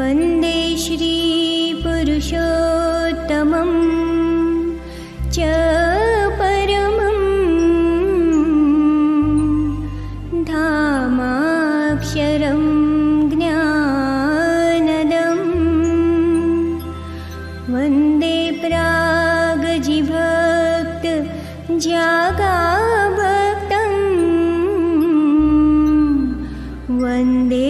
वन्दे श्रीपुरुषोत्तमं च परमं धामाक्षरं ज्ञानदं वन्दे प्रागजिभक्त जागाभक्तं वन्दे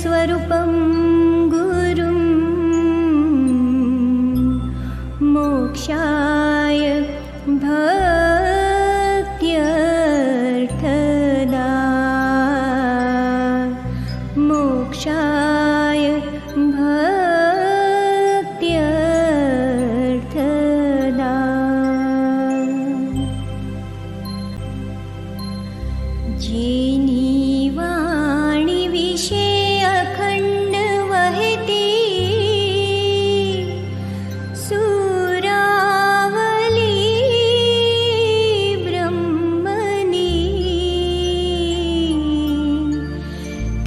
स्वरूपं गुरुं मोक्षाय भक्त्यर्थदा मोक्षाय भक्त्यर्थदा जेनी वाणी विषे अखंड वहती सुरावली ब्रह्मनी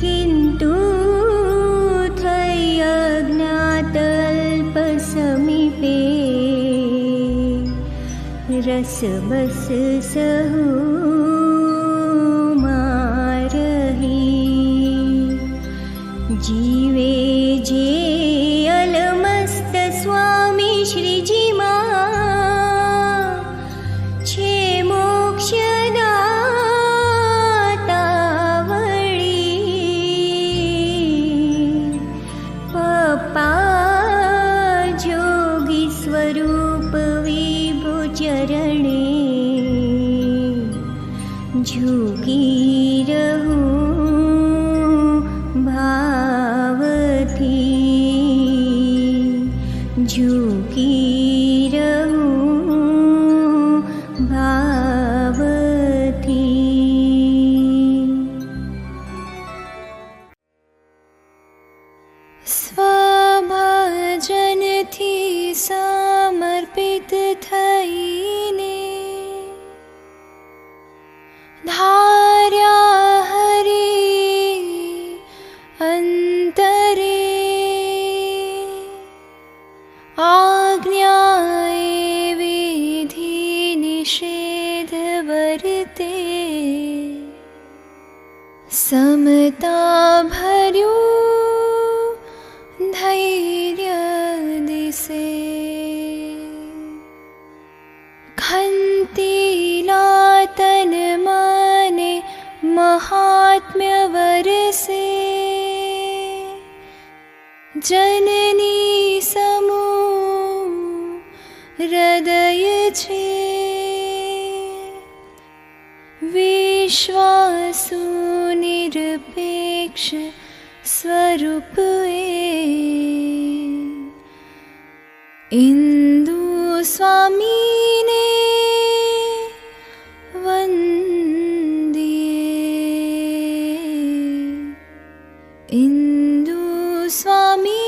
किंतु थई अज्ञात अल्प समीपे रस बस सहु जीवे जे अलमस्त स्वामी श्रीजी मां छे मोक्षदाता वળી पप्पा जोगी स्वरूप विभु चरणे झुकी रहूं भावथी झुकी रहूं भावथी। स्वभजनथी समर्पित थईने धार्या आज्ञाए विधि निषेध वर्ते समता भर्यो धैर्य दिसे खंतीला तन माने महात्म्य वरसे जननी समूह हृदय छे विश्वासु निरपेक्ष स्वरूप इंदु स्वामी ने वंदिए इंदु स्वामी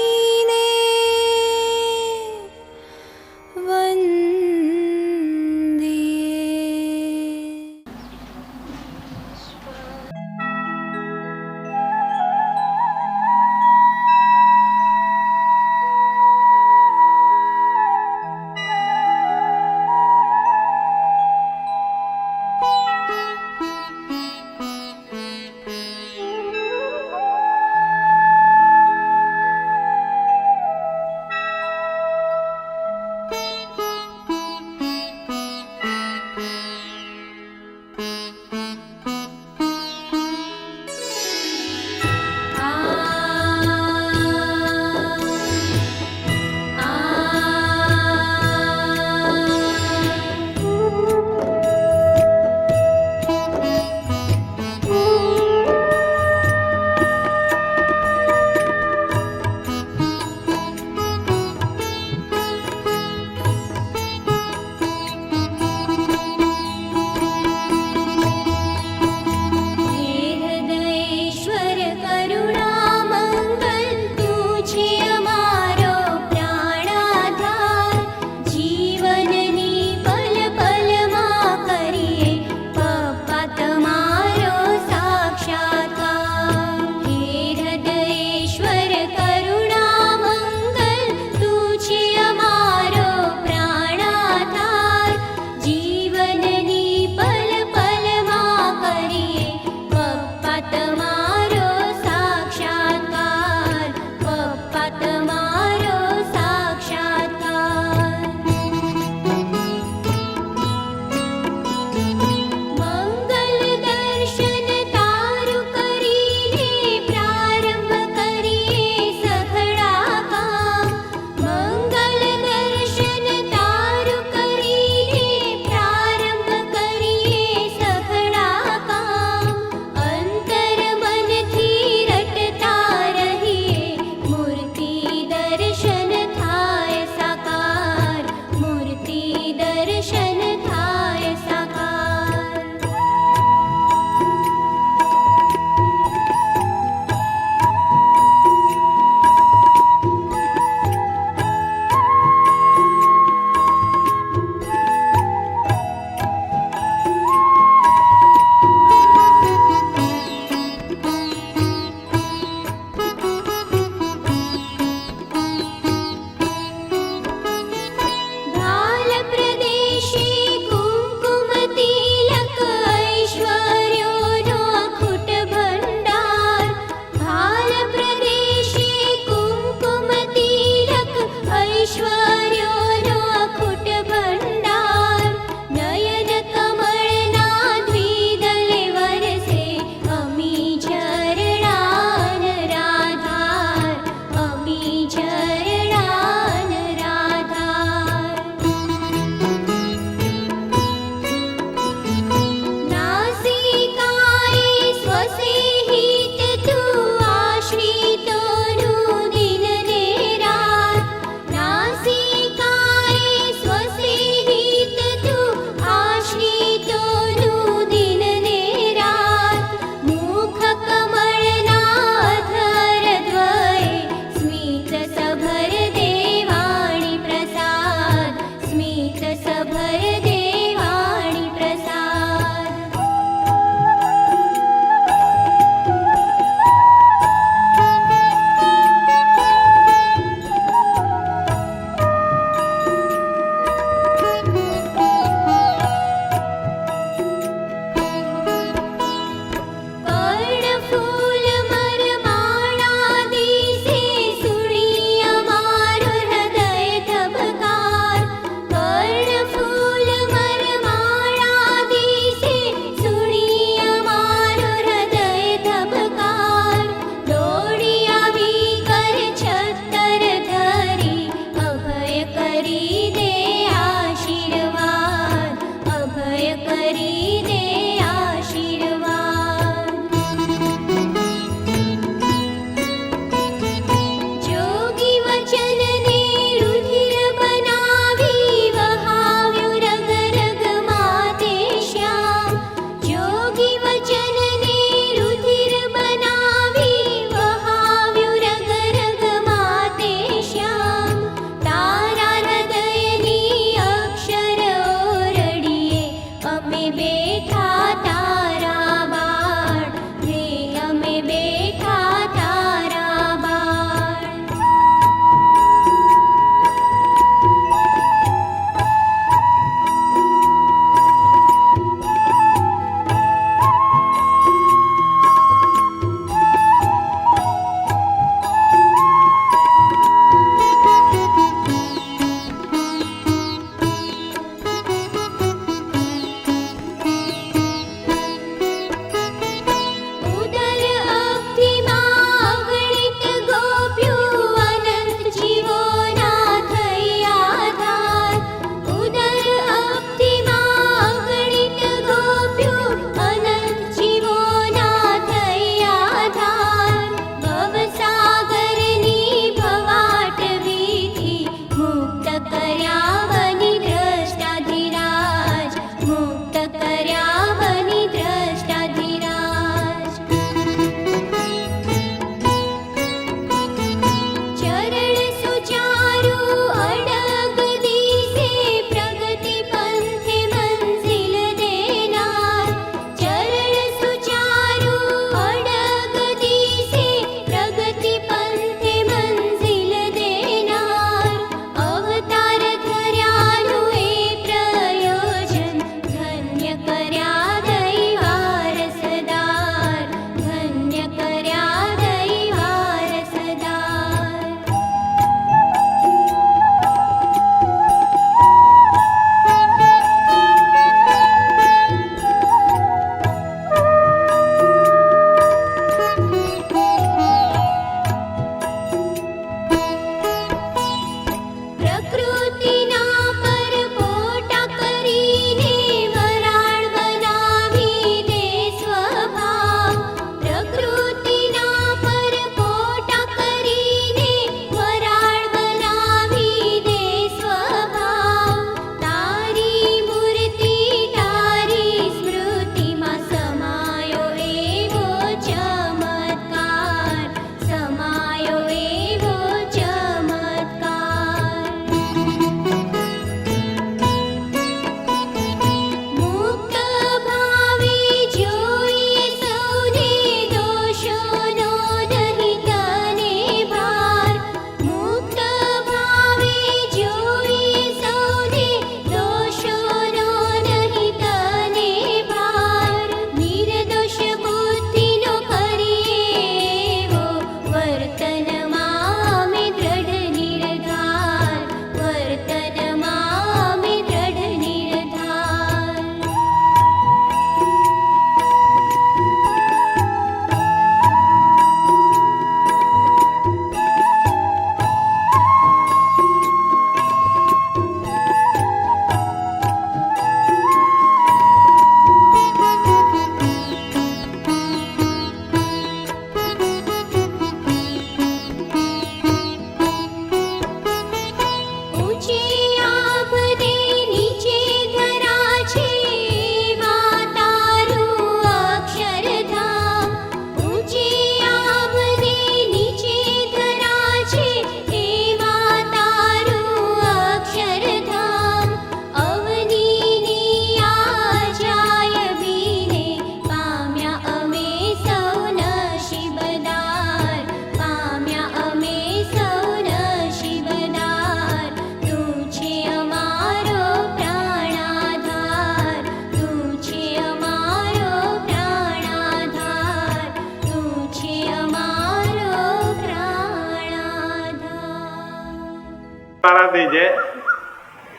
મહારાજની જય,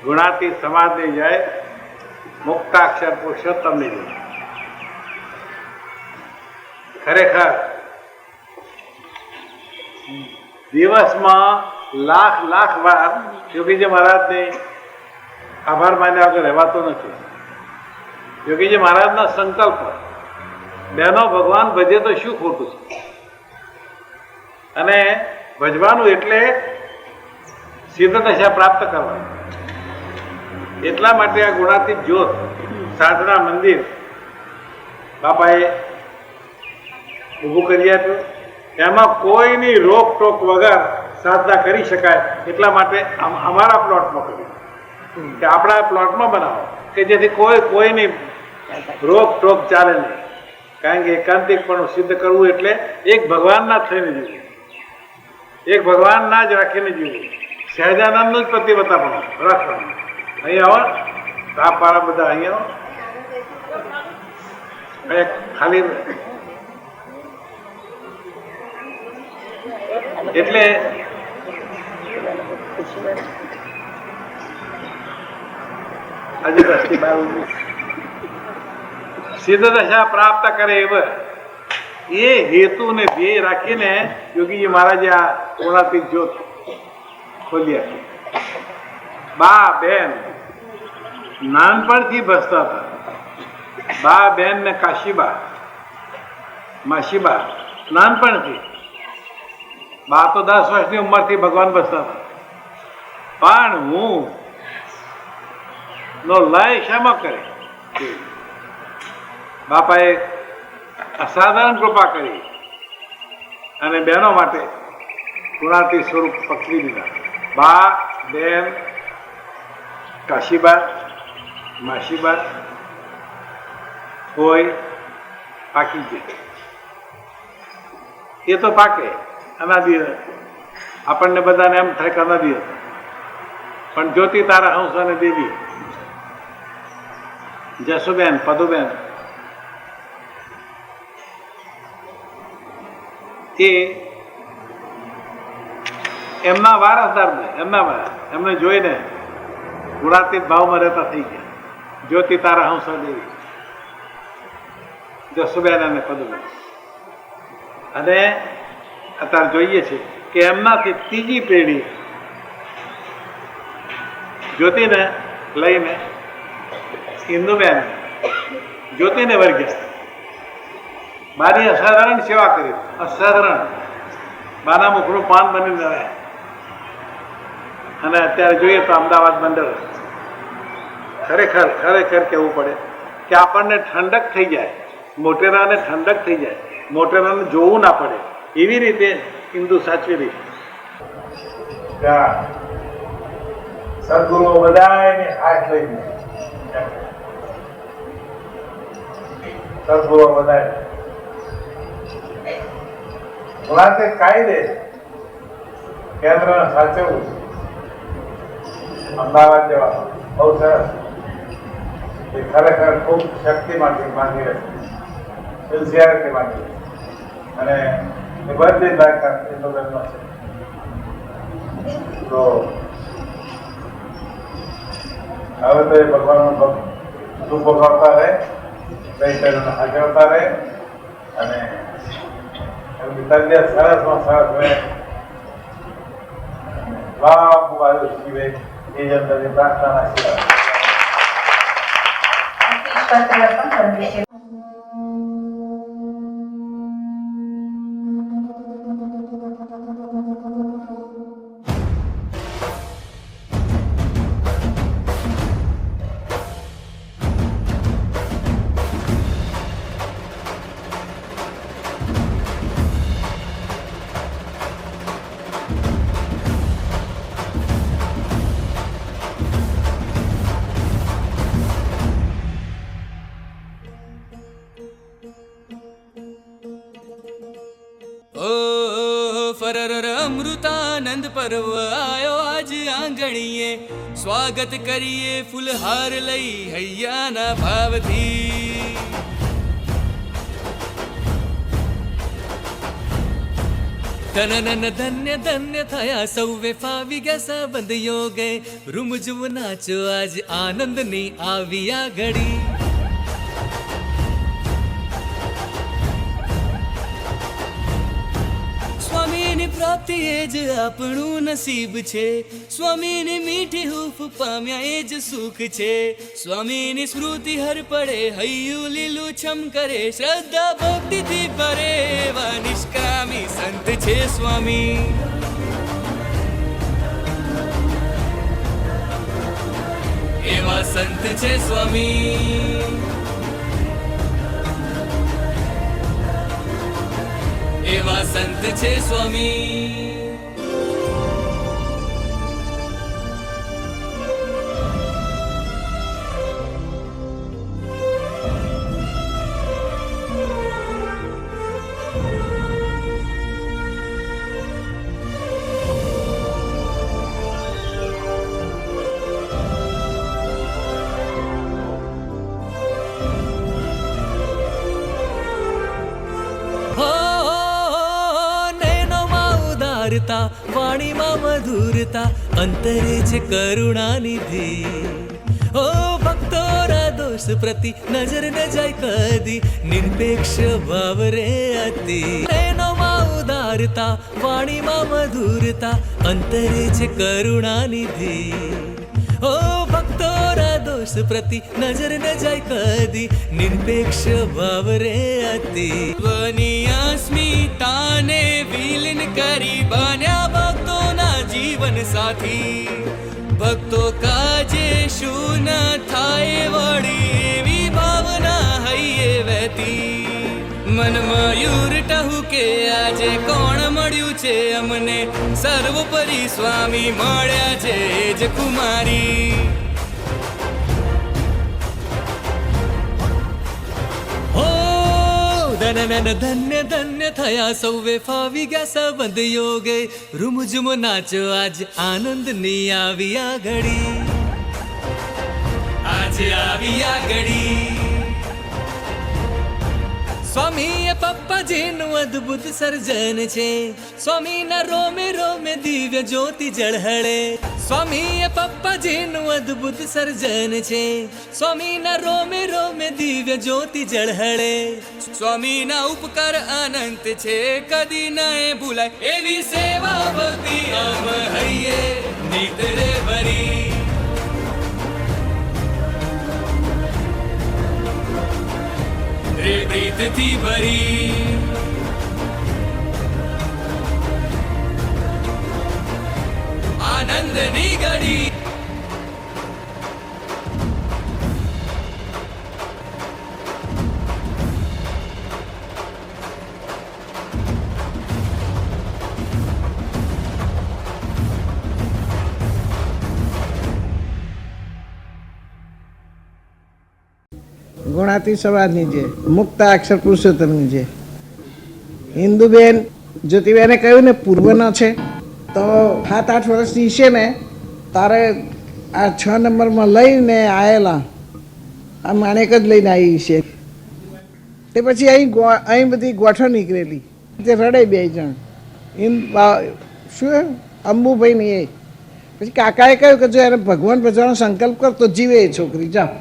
ગુણાતીત સમાજની જય, મુક્તાક્ષર પુરુષોત્તમની જય. ખરેખર દિવસમાં લાખ લાખ વાર યોગીજી મહારાજને આભાર માન્યા વગર રહેવાતો નથી. યોગીજી મહારાજના સંકલ્પ, બહેનો ભગવાન ભજે તો શું ખોટું છે, અને ભજવાનું એટલે સિદ્ધ દશા પ્રાપ્ત કરવાની. એટલા માટે આ ગુણાતીત જ્યોત સાધના મંદિર બાપાએ ઊભું કરી આપ્યું. એમાં કોઈની રોકટોક વગર સાધના કરી શકાય. એટલા માટે અમારા પ્લોટમાં કર્યું કે આપણા પ્લોટમાં બનાવો કે જેથી કોઈની રોકટોક ચાલે નહીં. કારણ કે એકાંતિકપણું સિદ્ધ કરવું એટલે એક ભગવાનના થઈને જીવવું, એક ભગવાનના જ રાખીને જીવવું. સહેજાનંદનું જ પ્રતિવતા પણ રાખવાનું. અહીંયા આવો, તાપવાળા બધા અહીંયા ખાલી એટલે સિદ્ધ દશા પ્રાપ્ત કરે એવો એ હેતુ ને ધ્યેય રાખીને યોગીજી મહારાજે આ ગુણાતીત જ્યોત ખોલી આપી. બા બેન નાનપણથી ભસતા હતા. બા બેન ને કાશીબા માસીબા નાનપણથી. બા તો 10 વર્ષની ઉંમરથી ભગવાન ભસતા હતા. પણ હું નો લય શામાં કરે? બાપાએ અસાધારણ કૃપા કરી અને બહેનો માટે ગુણાતીત સ્વરૂપ પકડી દીધા. બા બેન કાશીબા માસીબા કોઈ પાકી જાય એ તો પાકે અનાદિ. આપણને બધાને એમ થાય કે અનાદિ હતા, પણ જ્યોતિ તારા હંસ અને દેવી જસુબેન પદુબેન એ એમના વારસદારને એમને જોઈને ગુણાતીત ભાવમાં રહેતા થઈ ગયા. જ્યોતિ તારા હંસ દેવી જસુબેન અને પદુબેન. અને અત્યારે જોઈએ છે કે એમનાથી ત્રીજી પેઢી જ્યોતિને લઈને ઇન્દુબેન જ્યોતિને વર્ગ્યા. બાની અસાધારણ સેવા કરી, અસાધારણ. બાના મુખનું પાન બની રહ્યા. અત્યારે જોઈએ તો અમદાવાદ બંદર ખરેખર કહેવું પડે કે આપણને ઠંડક થઈ જાય, મોટેરાને ઠંડક થઈ જાય, મોટેરાને જોવું ના પડે એવી રીતે હિન્દુ સાચવી રહી. સદગુરુઓ બધાને હાથ લઈને સદગુરુઓ બધા ગુણાતીત કાયદે કેન્દ્રને સાચવવું. અમદાવાદ જેવા બહુ સરસ એ ખરેખર ખૂબ શક્તિમાંથી માંગી રહે, સિન્સિયરિટી માંગી. અને એ બધી જ લાયકાત ઇન્દુબેનમાં છે. તો હવે તો એ ભગવાનનું દુઃખ ભોગવતા રહે, દૈત્યને હાજરતા રહે અને એમની તબિયત સરસમાં સરસ રહે. લાંબુ આયુષ્ય જીવે એ જ અંદરની પ્રાર્થના સિવાય. ફરર અમૃતાનંદ પર્વ આયો આજ આંગણીએ, સ્વાગત કરીએ ફૂલહાર લઈ હૈયાના ભાવથી. ધનનન ધન્ય ધન્ય થયા સૌવે ફાવી ગયા સંબંધ યોગે રૂમઝુમ નાચો આજ આનંદની આવી આ ઘડી સ્વામીની પ્રાપ્તિ એ જ આપણું નસીબ છે સ્વામીની મીઠી હૂફ પામ્યા એ જ સુખ છે સ્વામીની સ્મૃતિ હર પડે હૈયું લીલું છમ કરે શ્રદ્ધા ભક્તિથી ભરે એવા નિષ્કામી સંત છે સ્વામી એવા સંત છે સ્વામી એવા સંત છે સ્વામી વાણીમાં મધુરતા અંતરે છે કરુણાનિધિ ઓ ભક્તોના દોષ પ્રતિ નજર ન જાય કદી નિરપેક્ષ ભાવ રે અતિ નયનોમાં ઉદારતા વાણીમાં મધુરતા અંતરે છે કરુણાનિધિ ઓ ભક્તોના દોષ પ્રતિ નજર ન જાય કદી નિરપેક્ષ ભાવ રે અતિ બની સ્મિતાને વિલીન કરી બન્યા ભક્તોના જીવન સાથી ભક્તો કાજે શું ન થાય વળી એવી ભાવના હૈયે વહેતી મન મયુર ટહુકે આજે કોણ મળ્યું છે અમને સર્વોપરી સ્વામી મળ્યા છે જ કુમારી ધનનન ધન્ય ધન્ય થયા સૌવે ફાવી ગયા સંબંધ યોગે રૂમઝુમ નાચો આજ આનંદની આવી આ ઘડી આજે આવી આ ઘડી સ્વામી એ પપ્પાજીનું અદ્ભુત સર્જન છે સ્વામીના રોમે રોમે દિવ્ય જ્યોતિ ઝળહળે સ્વામી એ પપ્પાજીનું અદ્ભુત સર્જન છે સ્વામીના રોમે રોમે દિવ્ય જ્યોતિ ઝળહળે સ્વામીના ઉપકાર અનંત છે કદી ન ભૂલાય એવી સેવા ભક્તિ અમ હૈયે નિત રે ભરી રે પ્રીતથી ભરી આનંદની ઘડી ગુણાતી સવારની જે મુક્ત અક્ષર પુરુષોત્તમની જે હિન્દુબેન જ્યોતિબેને કહ્યું ને પૂર્વના છે તો 7-8 વર્ષની છે ને તારે આ 6 નંબરમાં લઈને આવેલા આ માણેક જ લઈને આવી છે તે પછી અહીં બધી ગોઠણ નીકળેલી તે રડે 2 જણ શું અંબુભાઈની એ પછી કાકાએ કહ્યું કે જો એને ભગવાન ભજવાનો સંકલ્પ કર તો જીવે એ છોકરી જાઓ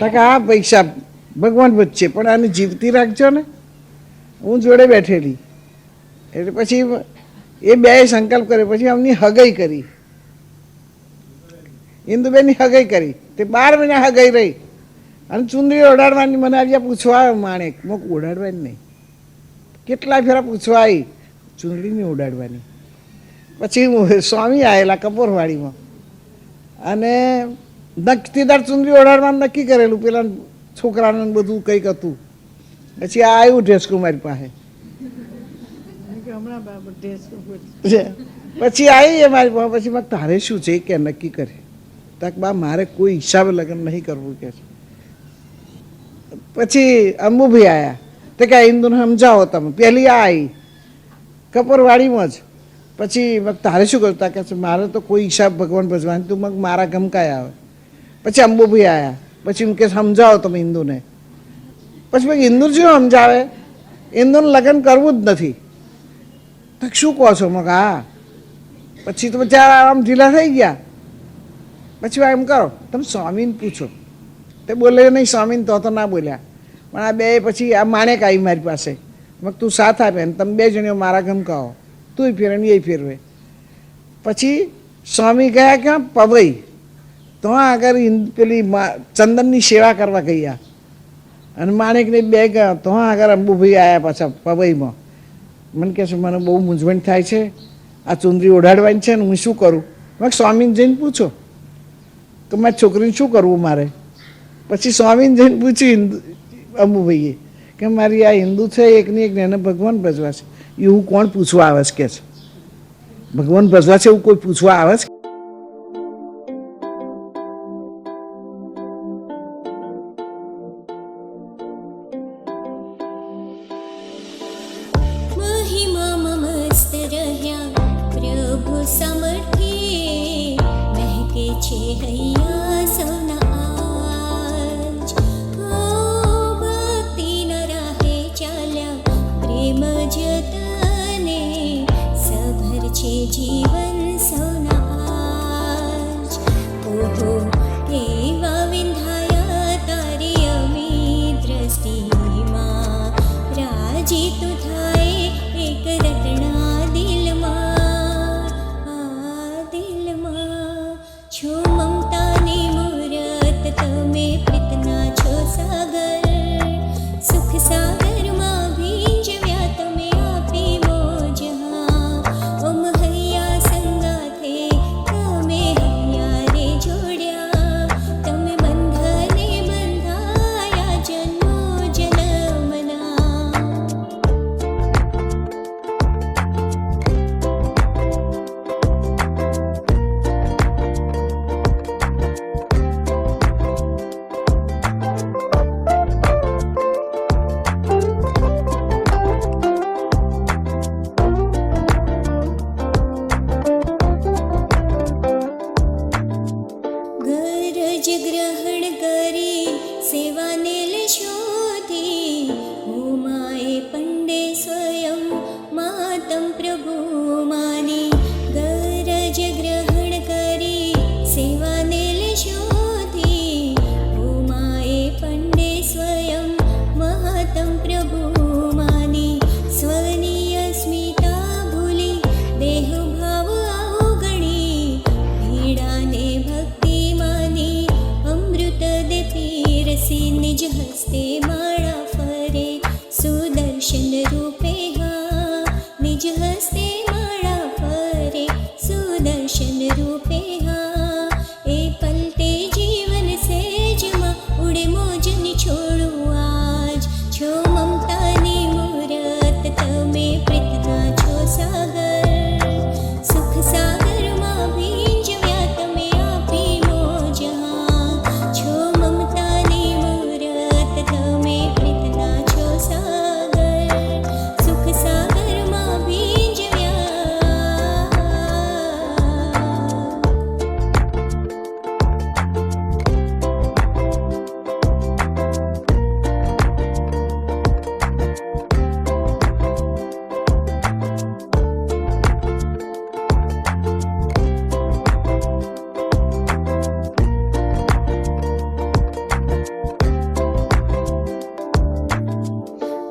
કે હા પૈસા ભગવાન વચ્ચે પણ આને જીવતી રાખજો ને હું જોડે બેઠેલી એટલે પછી એ બે સંકલ્પ કર્યો પછી અમની હગાઈ કરી ઇન્દુબેનની હગાઈ કરી તે 12 મહિના હગાઈ રહી અને ચુંદડી ઓઢાડવાની મને આવ્યા પૂછવા આવ્યો માણેક મોક ઓઢાડવાની નહીં કેટલા ફેરા પૂછવા આવી ચુંદડી નહીં ઓઢાડવાની પછી સ્વામી આવેલા કપોરવાડીમાં અને નક્કીદાર ચુંદડી ઓઢાડવાનું નક્કી કરેલું પેલા છોકરાનું બધું કંઈક હતું પછી આ આવ્યું ડ્રેસકુમારી પાસે પછી આવી એ મારી પાસે પછી મેં તારે શું છે કે નક્કી કરે તક બા મારે કોઈ હિસાબે લગ્ન નહીં કરવું કે પછી અંબુભાઈ આવ્યા તો કે હિન્દુને સમજાવો તમે પહેલી આ આવી કપોરવાડીમાં જ પછી તારે શું કરતા કે મારે તો કોઈ હિસાબ ભગવાન ભજવાની તું મારા ગમકાય આવે પછી અંબુભાઈ આવ્યા પછી એમ કે સમજાવો તમે હિન્દુને પછી હિન્દુ શું સમજાવે હિન્દુને લગ્ન કરવું જ નથી તો શું કહો છો? મગ હા. પછી તો બચારા આમ ઢીલા થઈ ગયા. પછી એમ કરો, તમે સ્વામીને પૂછો. તે બોલે નહીં સ્વામીને, તો ના બોલ્યા. પણ આ બે પછી આ માણેક આવી મારી પાસે. મગ તું સાથ આપે ને તમે 2 જણીઓ મારા ગમ કહો, તું ફેરવે ને એ ફેરવે. પછી સ્વામી ગયા ક્યાં? પવઈ. તો આગળ પેલી ચંદનની સેવા કરવા ગયા. અને માણેકને 2 ગયા. તો આગળ અંબુભાઈ આવ્યા પાછા પવઈમાં. મને કહે છે મને બહુ મૂંઝવણ થાય છે, આ ચુંદરી ઓઢાડવાની છે ને હું શું કરું? મેં સ્વામીને જઈને પૂછો કે મારી છોકરીને શું કરવું મારે. પછી સ્વામીને જઈને પૂછ્યું અંબુભાઈએ કે મારી આ હિન્દુ છે એકની એક એને ભગવાન ભજવા છે. એવું કોણ પૂછવા આવે છે કે છે? ભગવાન ભજવા છે એવું કોઈ પૂછવા આવે છે? महिमा ममस्त રહ્યા પ્રભુ સમર્થે મહેકે છે હૈયા સૌના આજ. ભક્તિના રાહે ચાલ્યા પ્રેમ જતને સભર છે જીવન સૌના આજ. ઓહો એવા વિંધાયા તારી અમી દ્રષ્ટિમાં, રાજી તું થાય એક રટણા દિલમાં. આ દિલમાં છો મમતાની મૂરત, તમે પ્રીતના છો સાગર. સુખ સાગરમાં ભીંજવ્યા તમે આપી મોજ. ઓમ હૈયા સંગાથે તમે હૈયા રે જોડ્યા. તમે બંધને બંધાયા જન્મો જન્મના. ગરજ ગ્રહણ કરી સેવાને લેશોથી, ઉમાએ પંડે સ્વયં માતમ પ્રભુ માની. ગરજ ગ્રહણ કરી સેવાને લેશોથી, ઉમાએ પંડે સ્વયં મહાતમ પ્રભુ માની. સ્વની અસ્મિતા ભૂલી દેહ ભાવ અવગણી, ભીડાને ભક્તિ માની અમૃત દે પીરસી. નિજ હસ્તે માળા ફરે સુદર્શન રૂપે. હા નિજ હસ્તે માળા ફરે સુદર્શન રૂપે. હા એ પલતે જીવન સેજમાં ઉડે મોજની છોડું આજ. છો મમતાની મૂરત, તમે પ્રીતના છો સાગર. સુખ સાગરમાં ભીંજવ્યા તમે આપી મોજ. છો મમતાની મૂરત, તમે પ્રીતના છો સાગર. સુખ સાગરમાં ભીંજવ્યા.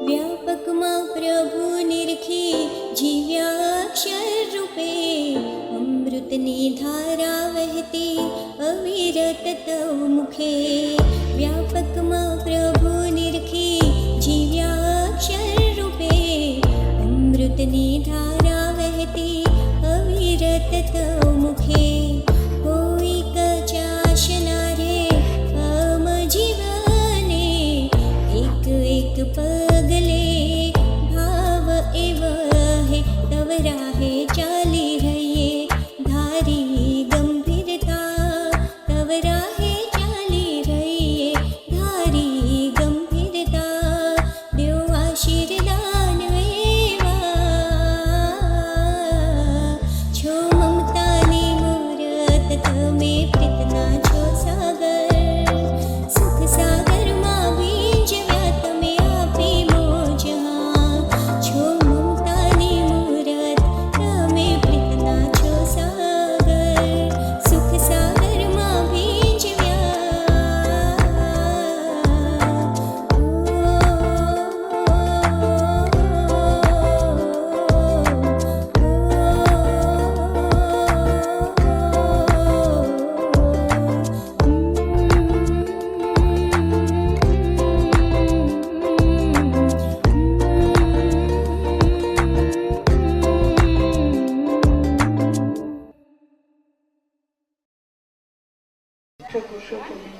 વ્યાપકમાં પ્રભુ નિરખી જીવ્યા અક્ષર રૂપે. અમૃતની ધારા વહેતી અવિરત તવ મુખે. વ્યાપકમાં પ્રભુ નિરખી જીવ્યા અક્ષર રૂપે. અમૃતની ધારા વહેતી અવિરત તવ મુખે. કોઈક ચાશના રે અમ જીવને, એક એક પગલે ભાવ એવ હે તવ રાહે ચાલી રહીએ. ધારી ગંભીરતા તવ રાહે ચાલી રહીએ.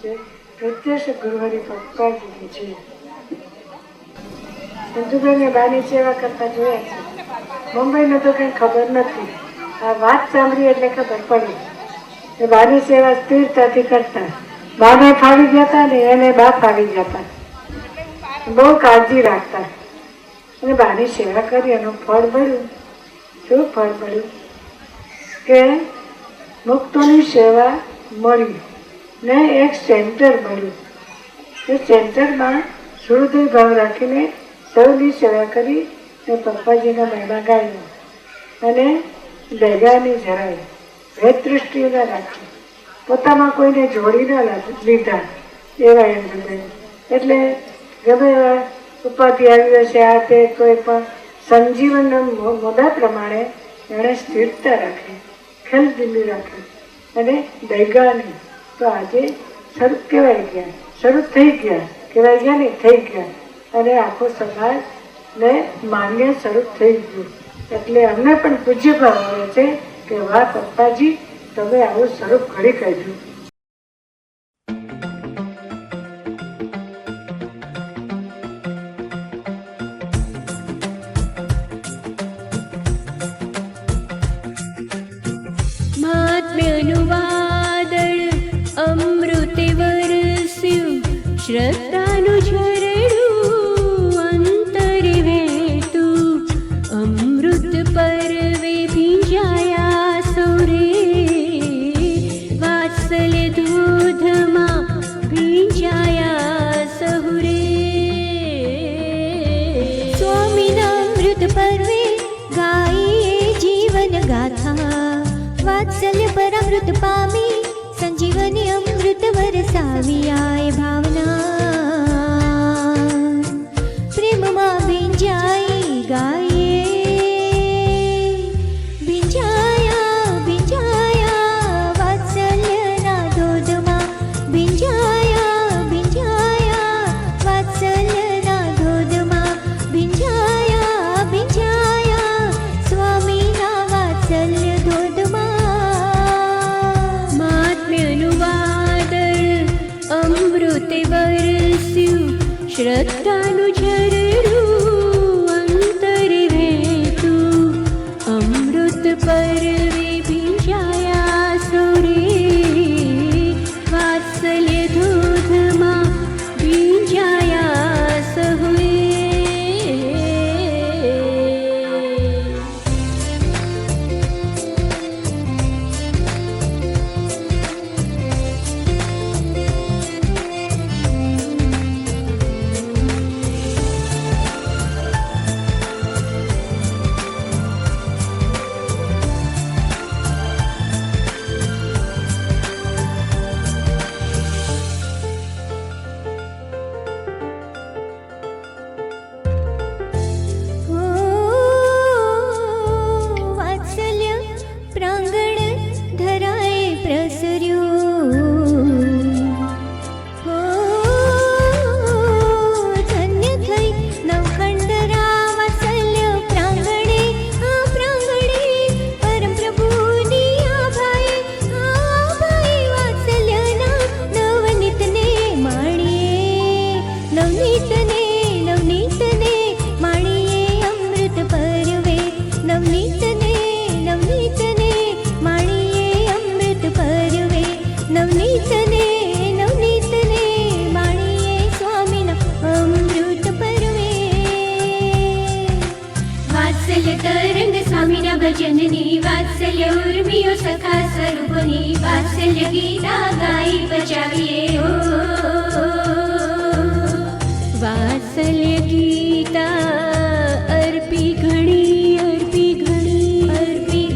છે પ્રત્યક્ષ ગુરુહરિ પપ્પાજીની છે. ઇન્દુબેને બાની સેવા કરતા જોયા છે. મુંબઈનું તો કંઈ ખબર નથી. આ વાત સાંભળી એટલે ખબર પડી કે બાની સેવા સ્થિરતાથી કરતા. બાને ફાવી ગયા હતા ને એને બા ફાવી ગયા હતા. બહુ કાળજી રાખતા અને બાની સેવા કરી એનું ફળ મળ્યું. શું ફળ મળ્યું કે મુક્તોની સેવા મળી ને એક સેન્ટર મળ્યું. એ સેન્ટરમાં સુહૃદય ભાવ રાખીને સૌની સેવા કરી ને પપ્પાજીના મહિમા ગાયો અને દગાની જરાય ભેદ દૃષ્ટિ ના રાખી. પોતામાં કોઈને જોડી ના લીધા એવા ઇન્દુબેન. એટલે ગમે એવા ઉપાધિ આવી હશે આ તે કોઈ પણ સંજીવનના મોડા પ્રમાણે એણે સ્થિરતા રાખી, ખેલદિલી રાખી અને દૈગાની. તો આજે શરૂ કહેવાય ગયા, શરૂ થઈ ગયા, કહેવાય ગયા નહીં થઈ ગયા અને આખો સમાજ ને માન્ય શરૂ થઈ ગયું. એટલે અમને પણ પૂજ્ય ભાવ આવે છે કે વાહ પપ્પાજી તમે આવું સ્વરૂપ ઘડી કાઢ્યું. શ્રદ્ધાનું ઝરણું અંતરે વહેતું અમૃત પર્વે ભીંજાયા સૌરે વાત્સલ્ય દૂધમાં ભીંજાયા સહુરે સ્વામીના અમૃત પર્વે ગાઈએ જીવન ગાથા વાત્સલ્ય પરામૃત પામી સંજીવની અમૃત વરસાવી આય ભાવના પ્રેમમાં ભીંજાઈ ગાયે ભીંજાયા ભીંજાયા વાત્સલ્યના ધોધમાં ભીંજાયા ભીંજાયા વાત્સલ્યના ધોધમાં ભીંજાયા ભીંજાયા સ્વામીના વાત્સલ્ય ધોધમાં અમૃતે વરસ્યું શ્રદ્ધાનું ઝરણું અંતરે વહેતું અમૃત પર્વે ભીંજાયા સૌરે વાત્સલ્ય ધોધમાં ભીંજાયા સહુએ ભજનની વાત્સલ્ય ઉર્મિયો સખા સ્વરૂપની વાત્સલ્ય ગીતા ગાઈ બચાવીએ હો વાત્સલ્ય ગીતા અર્પી ઘણી અર્પી ઘણી અર્પી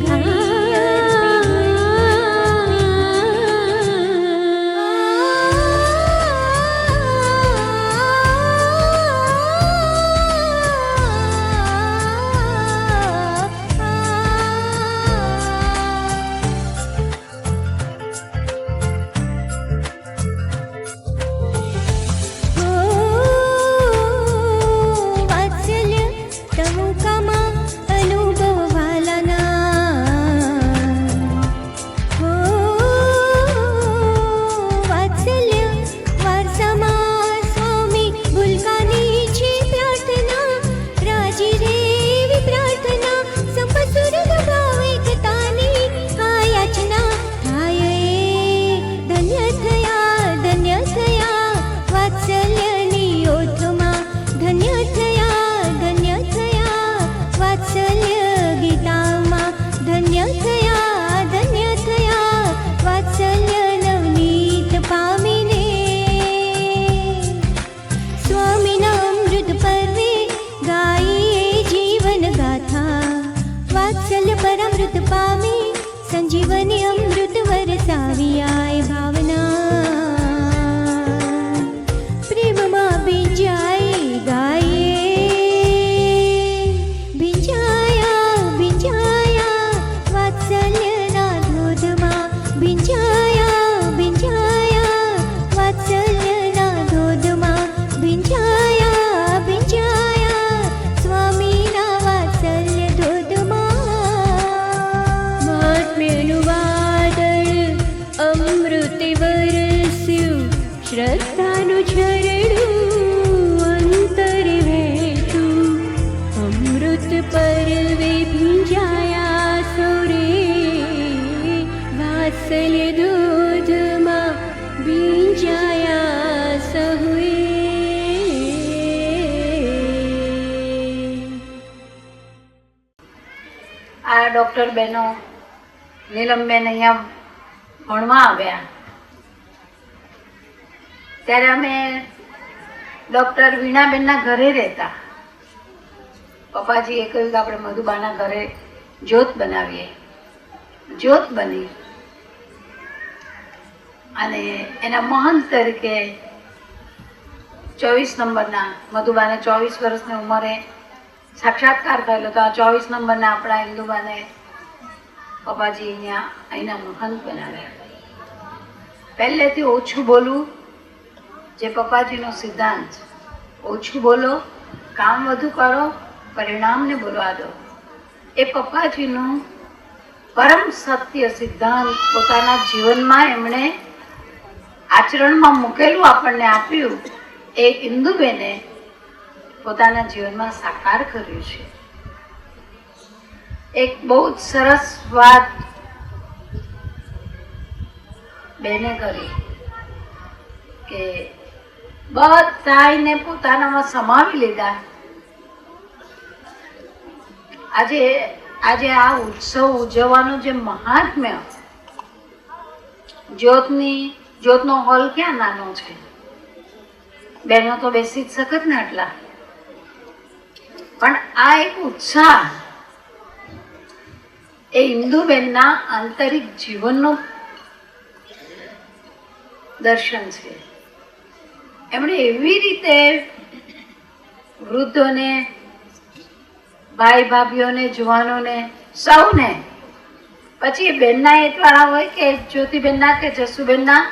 અમારા ડૉક્ટર બહેનો નીલમબેન અહીંયા ભણવા આવ્યા ત્યારે અમે ડૉક્ટર વીણાબેનના ઘરે રહેતા. પપ્પાજીએ કહ્યું કે આપણે મધુબાના ઘરે જ્યોત બનાવીએ. જ્યોત બની અને એના મહંત તરીકે 24 નંબરના મધુબાને 24 વર્ષની ઉંમરે સાક્ષાત્કાર થયેલો. તો આ 24 નંબરના આપણા ઇન્દુબાને પપ્પાજી અહીંના મહંત બનાવ્યા. પહેલેથી ઓછું બોલવું જે પપ્પાજીનો સિદ્ધાંત, ઓછું બોલો, કામ વધુ કરો, પરિણામને બોલવા દો, એ પપ્પાજીનું પરમ સત્ય સિદ્ધાંત પોતાના જીવનમાં એમણે આચરણમાં મૂકેલું આપણને આપ્યું. એ ઇન્દુબેને પોતાના જીવનમાં સાકાર કર્યું છે. એક બહુ જ સરસ વાત બેને કરી કે બધાને પોતાનામાં સમાવી લીધા. આજે આ ઉત્સવ ઉજવવાનો જે મહાત્મ્ય, જ્યોતનો હોલ ક્યાં નાનો છે, બહેનો તો બેસી જ શકત ને આટલા, પણ આ એક ઉત્સાહ એ ઇન્દુબેનના આંતરિક જીવનનું દર્શન છે. એમણે એવી રીતે વૃદ્ધોને, ભાઈ ભાભીઓને, જુવાનોને, સૌને, પછી એ બેનના હેતવાળા હોય કે જ્યોતિબેનના કે જસુબેનના,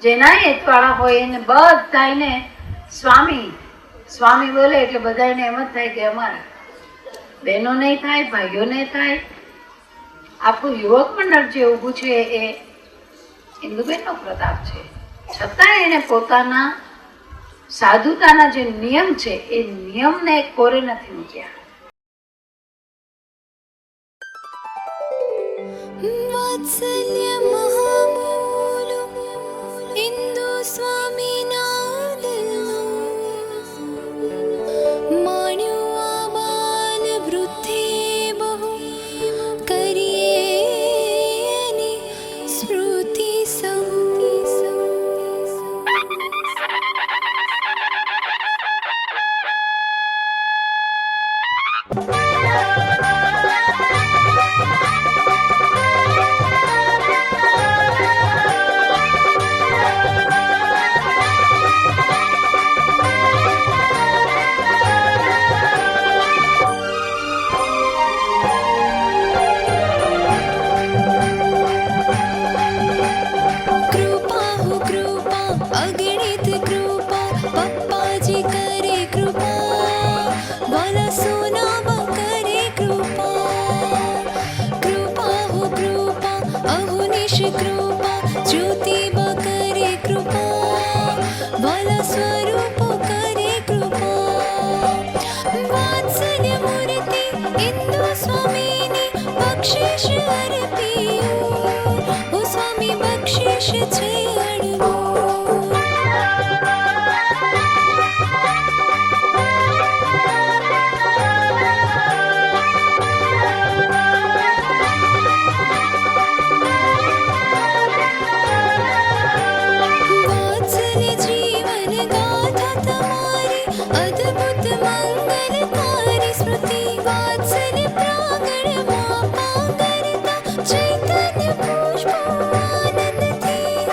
જેના હેતવાળા હોય એને બધાને સ્વામી સ્વામી બોલે એટલે બધાને એમ જ થાય કે અમારા બહેનો નહીં થાય, ભાઈઓ નહીં થાય. આખું યુવક મંડળ જે ઊભું છે એ ઇન્દુબેનનો પ્રતાપ છે. છતાં એને પોતાના સાધુતાના જે નિયમ છે એ નિયમને કોરે નથી મૂક્યા. વાત્સલ્ય મહામૂલ ઇન્દુ સ્વામી નાદનું માણ્યું આ બાલ વૃદ્ધે બહુ કરીએ ની સ્મૃતિ સૌ. ચૈતન્ય પુષ્પ આનંદથી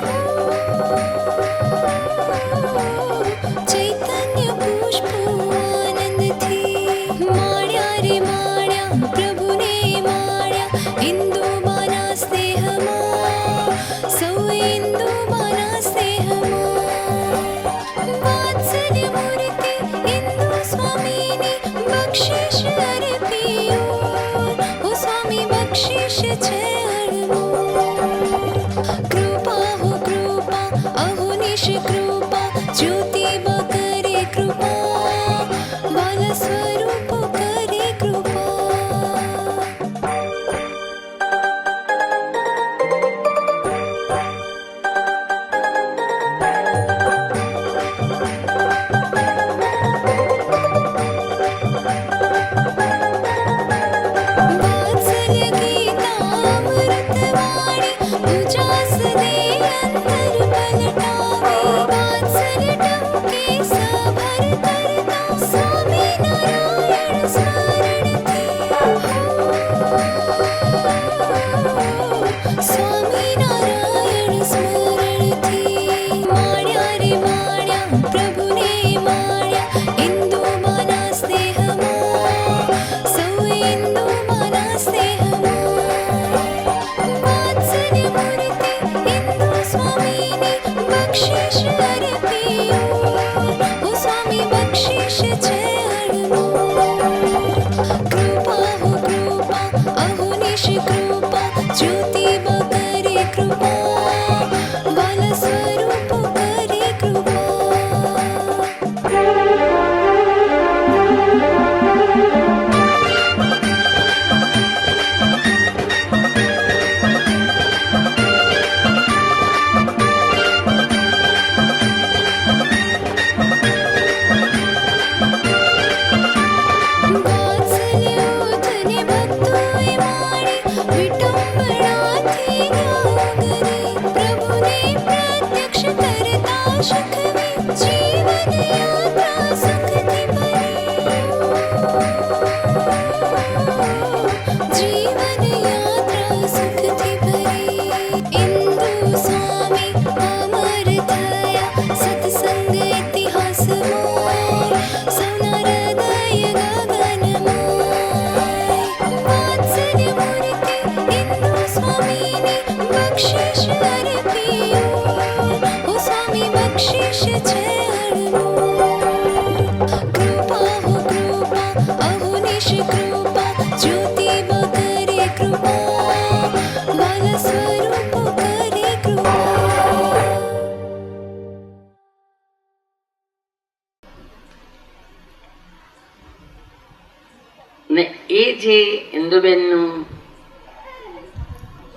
ને એ જે ઇન્દુબેનનું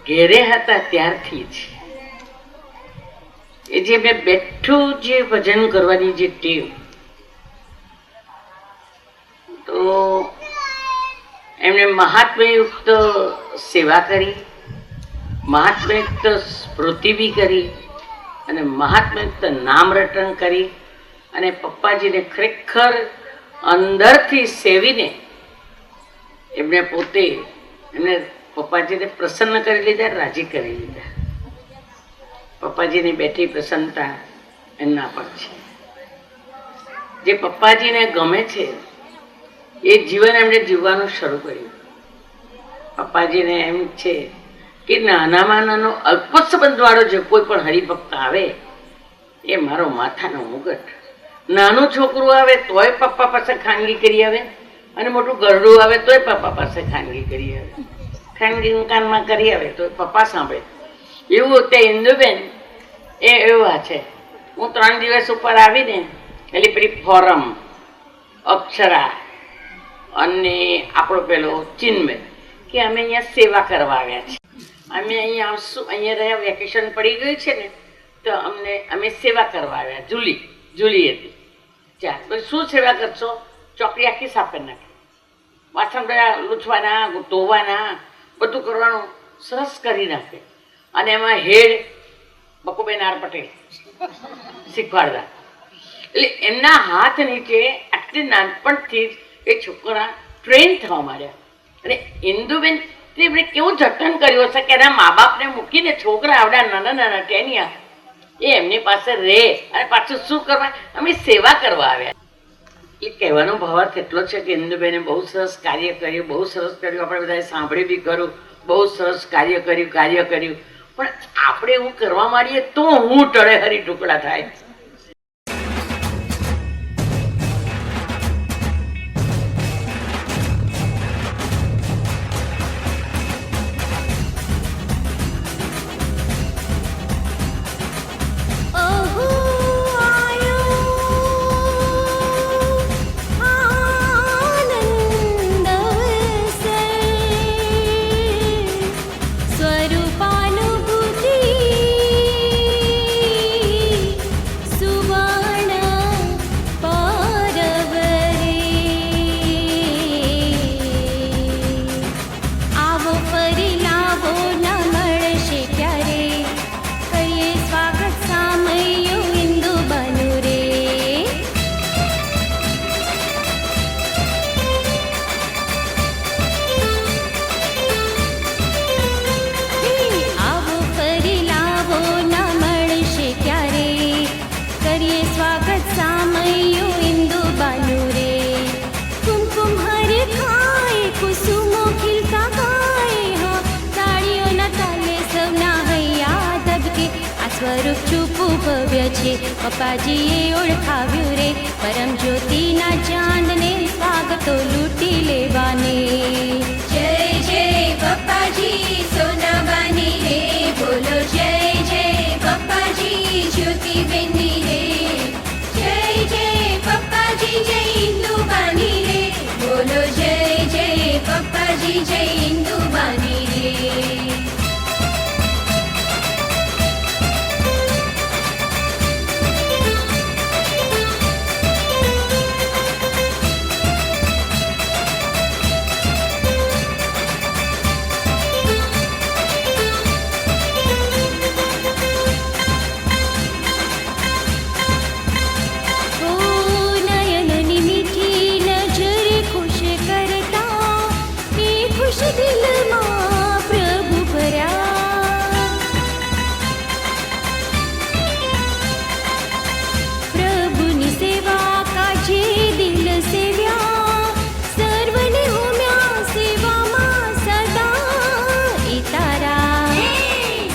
ઘેરે હતા ત્યારથી જ એ જે મેં બેઠું જે ભજન કરવાની જે ટેવ, તો એમણે મહાત્મયુક્ત સેવા કરી, મહાત્મયુક્ત સ્મૃતિ બી કરી અને મહાત્મયુક્ત નામ રટણ કરી અને પપ્પાજીને ખરેખર અંદરથી સેવીને એમને પોતે એમને પપ્પાજીને પ્રસન્ન કરી લીધા, રાજી કરી લીધા. પપ્પાજીની બેઠી પ્રસન્નતા એમના પર છે. જે પપ્પાજીને ગમે છે એ જીવન એમણે જીવવાનું શરૂ કર્યું. પપ્પાજીને એમ છે કે નાનામાં નાનો અલ્પ સંબંધવાળો જે કોઈ પણ હરિભક્ત આવે એ મારો માથાનો મુગટ. નાનું છોકરું આવે તોય પપ્પા પાસે ખાનગી કરી આવે અને મોટું ગરડું આવે તોય પપ્પા પાસે ખાનગી કરી આવે, ખાનગી કાનમાં કરી આવે તોય પપ્પા સાંભળે. એવું તે ઇન્દુબેન એ એવા છે. હું 3 દિવસ ઉપર આવીને એટલે પેલી ફોરમ, અક્ષરા અને આપણો પેલો ચિન્મય કે અમે અહીંયા સેવા કરવા આવ્યા છીએ, અમે અહીંયા આવશું, અહીંયા રહ્યા, વેકેશન પડી ગયું છે ને તો અમે સેવા કરવા આવ્યા. જુલી હતી. ચાલ તો શું સેવા કરશો? ચોકડી આખી સાફ કરી નાખી, વાસણ બધા લૂછવાના, ધોવાના, બધું કરવાનું સરસ કરી નાખે. અને એમાં હેડ બકુબેન આર પટેલ શીખવાડતા. એટલે એમના હાથ નીચે આટલી નાનપણથી જ એ છોકરા ટ્રેન થવા માંડ્યા. અને ઇન્દુબેન એમણે કેવું જતન કર્યું હશે કે એના મા બાપને મૂકીને છોકરા આવડા નાના નાના ટેનિયા એ એમની પાસે રહે અને પાછું શું કરવા? અમે સેવા કરવા આવ્યા. એ કહેવાનો ભાવાર્થ એટલો છે કે ઇન્દુબેને બહુ સરસ કાર્ય કર્યું, બહુ સરસ કર્યું. આપણે બધાએ સાંભળી બી ખરું, બહુ સરસ કાર્ય કર્યું. પણ આપણે એવું કરવા માંડીએ તો હું ટળે હરી ટુકડા થાય. અહો આયો આનંદ સ્વરૂપાનુભૂતિ સુવર્ણ પરવરે. આવો ફરી લાવો ના મળશે ક્યારે, કરીએ સ્વાગત સામયો ઇન્દુ બનુ રે. આવો ફરી લાવો ના મળશે ક્યારે, કરીએ સ્વાગત સામયો ઇન્દુ બનુ રે. કુમકુમ હર ખાય કુસુમો ખીલતા ગાય, હા તાળીઓના તાલે સૌના હૈયા ધબકે. આ સ્વરૂપ છુપું ભવ્ય છે પપ્પાજીએ ઓળખાવ્યું રે. પરમ જ્યોતિના ચાંદને સ્વાગતો લૂંટી લેવાને. જય જય પપ્પાજી સોનાબાની રે, બોલો જય જય પપ્પાજી જ્યોતિબેનની રે. જય જય પપ્પાજી જય ઇન્દુબાની રે, બોલો જય જય પપ્પાજી જય ઇન્દુબાની રે. ઓ નયનની મીઠી નજર ખુશ કરતા, એ ખુશ દિલમાં પ્રભુ ભર્યા. પ્રભુની સેવા કાજે દિલ સેવ્યા, સર્વને હોમ્યા સેવામાં સદા. એ તારા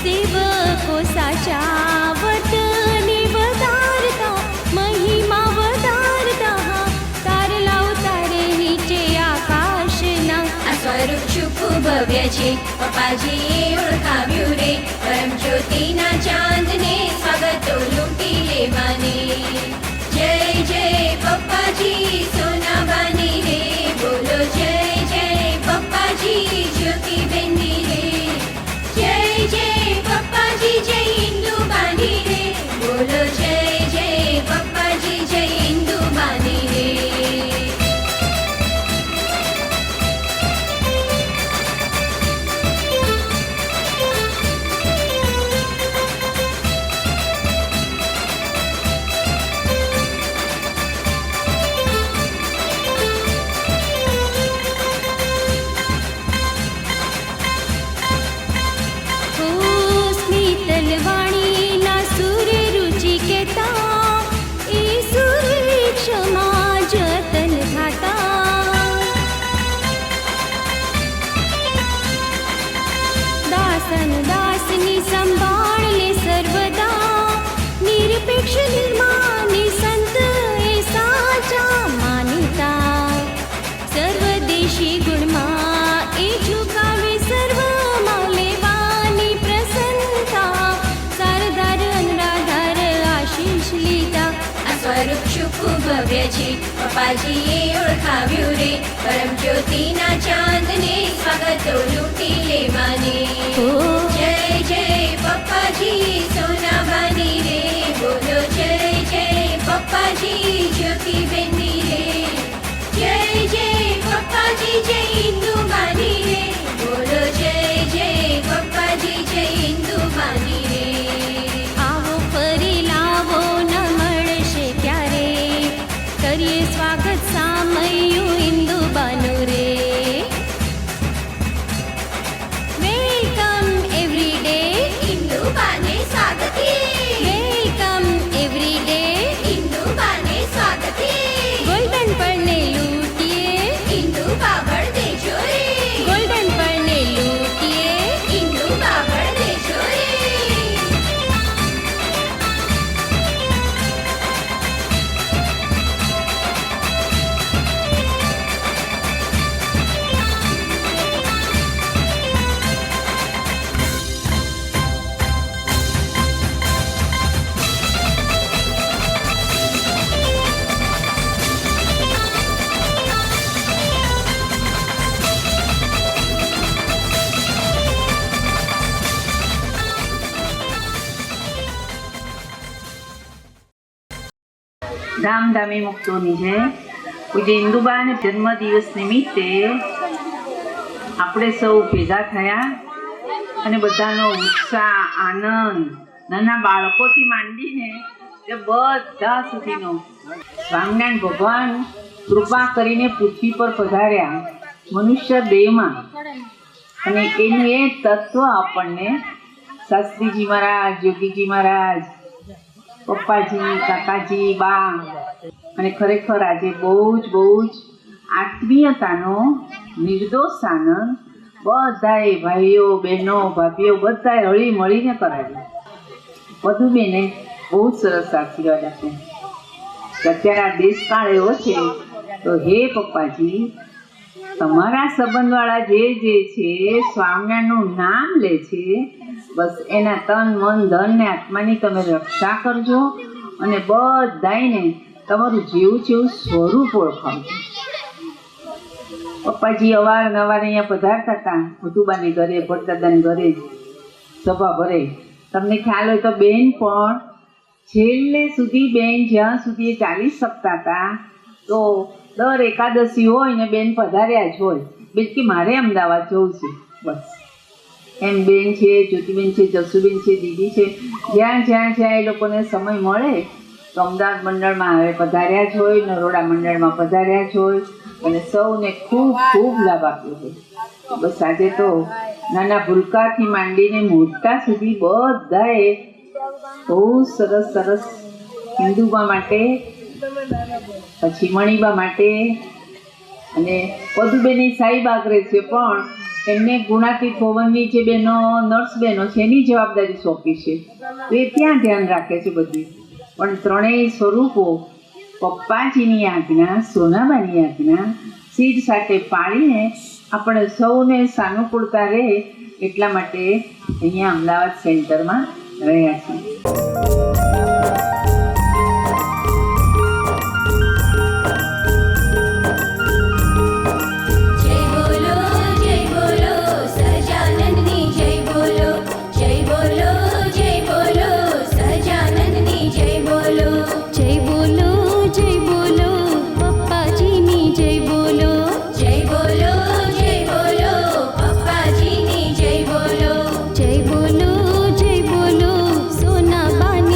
સેવકો સાચા વતને વધારતા, મહિમા વધારતા, તારલાઓ તારે નીચે આકાશના. આ સ્વરૂપ છુપું ભવ્ય છે પપ્પાજીએ ઓળખાવ્યું રે. પરમ જ્યોતિના ચાંદને સ્વાગતો લૂંટી લેવાને. જય જય પપ્પાજી સોનાબાની રે, બોલો જય જય પપ્પાજીએ ઓળખાવ્યું રે પરમ જ્યોતિના ચાંદને સ્વાગતો લૂંટી લેવાને ઓ જય જય પપ્પાજી સોનાબાની રે બોલો જય જય પપ્પાજી જ્યોતિબેનની રે જય જય પપ્પાજી જય ઇન્દુબાની રે બોલો જય જય પપ્પાજી જય ઇન્દુબાની રે આવો ફરી લાવો ન મળશે ક્યારે કરીએ સ્વાગત સામયું ઇન્દુબાનું રે વેલકમ એવરી ડે ઇન્દુબાને સ્વાગતી વેલકમ એવરી ડે ઇન્દુબાને સ્વાગતી ગોલ્ડન પરને લૂંટીએ ઇન્દુબા બળ દેજો રે ગોલ્ડન પરને લૂંટીએ ઇન્દુબા બળ દેજો રે ધામધામી મુક્તોની જય. પૂજ્ય ઇન્દુબાના જન્મદિવસ નિમિત્તે આપણે સૌ ભેગા થયા અને બધાનો ઉત્સાહ આનંદ નાના બાળકોથી માંડીને તે બધા સુધીનો સ્વામિનારાયણ ભગવાન કૃપા કરીને પૃથ્વી પર પધાર્યા મનુષ્ય દેહમાં અને એનું એ તત્વ આપણને શાસ્ત્રીજી મહારાજ યોગીજી મહારાજ પપ્પાજી કાકાજી બા અને ખરેખર આજે બહુ જ આત્મીયતાનો નિર્દોષ આનંદ બધાએ ભાઈઓ બહેનો ભાભીઓ બધાએ હળી મળીને કરાવ્યો. વધુબેને બહુ સરસ આશીર્વાદ આપ્યા. અત્યારે આ દેશકાળ એવો છે તો હે પપ્પાજી તમારા સંબંધવાળા જે છે સ્વામિનારાયણનું નામ લે છે બસ એના તન મન ધન ને આત્માની તમે રક્ષા કરજો અને બધાને તમારું જેવું જેવું સ્વરૂપ ઓળખાવજો. પપ્પાજી અવારનવાર અહીંયા પધારતા હતા મધુબાને ઘરે ભટ્ટદાદાને ઘરે સભા ભરે. તમને ખ્યાલ હોય તો બેન પણ છેલ્લે સુધી બેન જ્યાં સુધી એ ચાલી શકતા હતા તો દર એકાદશી હોય ને બેન પધાર્યા જ હોય. બેન કે મારે અમદાવાદ જવું છે બસ એમ બેન છે જ્યોતિબેન છે જસુબેન છે દીદી છે જ્યાં એ લોકોને સમય મળે તો અમદાવાદ મંડળમાં હવે પધાર્યા જ હોય નરોડા મંડળમાં પધાર્યા જ હોય અને સૌને ખૂબ લાભ આપ્યો હોય. બસ આજે તો નાના ભૂલકાથી માંડીને મોટા સુધી બધાએ બહુ સરસ હિન્દુબા માટે પછી મણિબા માટે અને વધુબેની સાહેબ આગ્રે છે પણ એમને ગુણાતીત ભવનની જે બહેનો નર્સ બહેનો છે એની જવાબદારી સોંપી છે તો એ ત્યાં ધ્યાન રાખે છે બધી. પણ ત્રણેય સ્વરૂપો પપ્પાજીની આજ્ઞા સોનાબાની આજ્ઞા સીધ સાથે પાડીને આપણે સૌને સાનુકૂળતા રહે એટલા માટે અહીંયા અમદાવાદ સેન્ટરમાં રહ્યા છીએ. જય બોલો સોનાબાની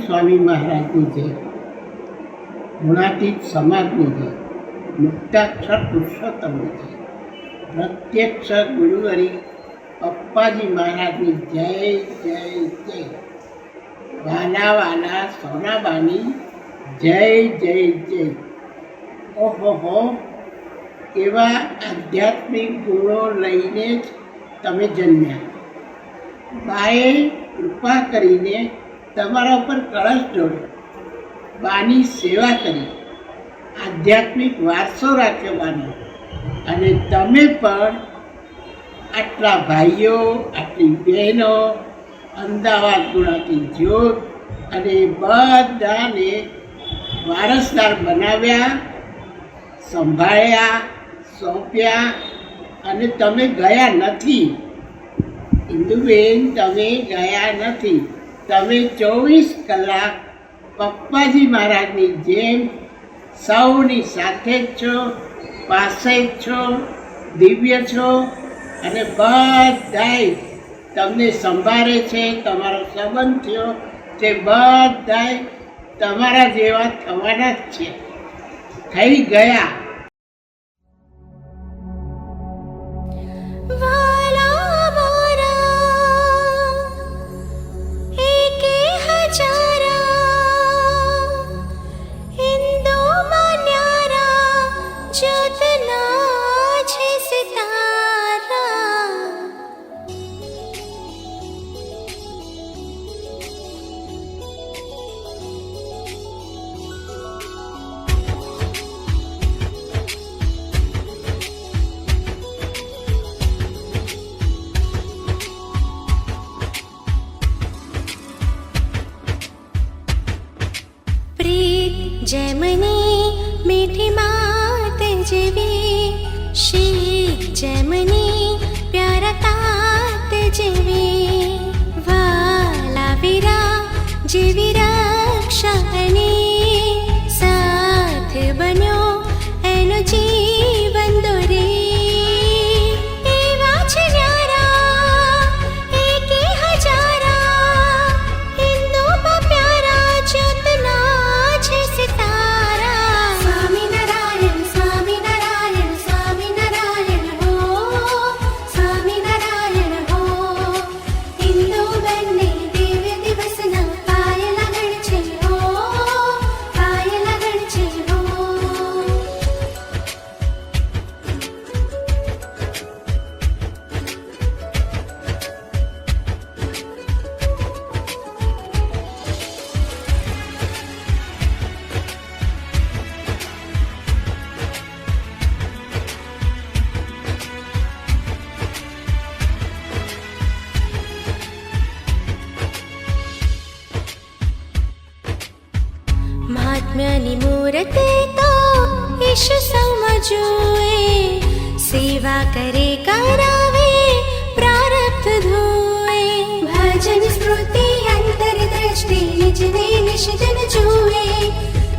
સ્વામી મહારાજની જય, ગુણાતીત સમાજની જય, મુક્તાક્ષર પુરુષોત્તમની જય, પ્રત્યક્ષ ગુરુવરી પપ્પાજી મહારાજની જય જય જય, વાલા વાલા સોનાબાની જય જય જય. ઓહો, એવા આધ્યાત્મિક ગુણો લઈને જ તમે જન્મ્યા. બાએ કૃપા કરીને તમારા ઉપર કળશ ઢોળ્યો, બાની સેવા કરી, આધ્યાત્મિક વારસો રાખ્યો બાનો. અને તમે પણ આટલા ભાઈઓ, આટલી બહેનો, અમદાવાદ ગુણાતી જ્યોત અને બધાને વારસદાર બનાવ્યા, સંભાળ્યા, સોંપ્યા. અને તમે ગયા નથી ઇન્દુબેન, તમે ગયા નથી. તમે 24 કલાક પપ્પાજી મહારાજની જેમ સૌની સાથે જ છો, પાસે જ છો, દિવ્ય છો. અને બધાય તમને સંભાળે છે, તમારો સંબંધ થયો તે બધાય તમારા જેવા થવાના જ છે, થઈ ગયા. જેમની મીઠી માત જેવી, શીખ જેમની પ્યારા તાત જેવી, વાલા વીરા જેવી રક્ષાની, સાથ બન્યો એનો જીવન દોરી. એવા છે ન્યારા એકી હજારા, હિન્દુમાં પ્યારા જ્યોતના છે સિતારા. સ્વામિનારાયણ સ્વામિનારાયણ સ્વામિનારાયણ હો, સ્વામિનારાયણ હો. હિન્દુ બંને દિવ્ય દિવસના પાય લાગણ છે હો, પાય લાગણ છે હો. મહાત્મ્યની મૂર્ત તો ઈશ સમજુએ, સેવા કરે કરાવે પ્રારબ્ધ ધોએ. ભજન સ્મૃતિ અંતર દ્રષ્ટિ નિજને નિષદન જુએ,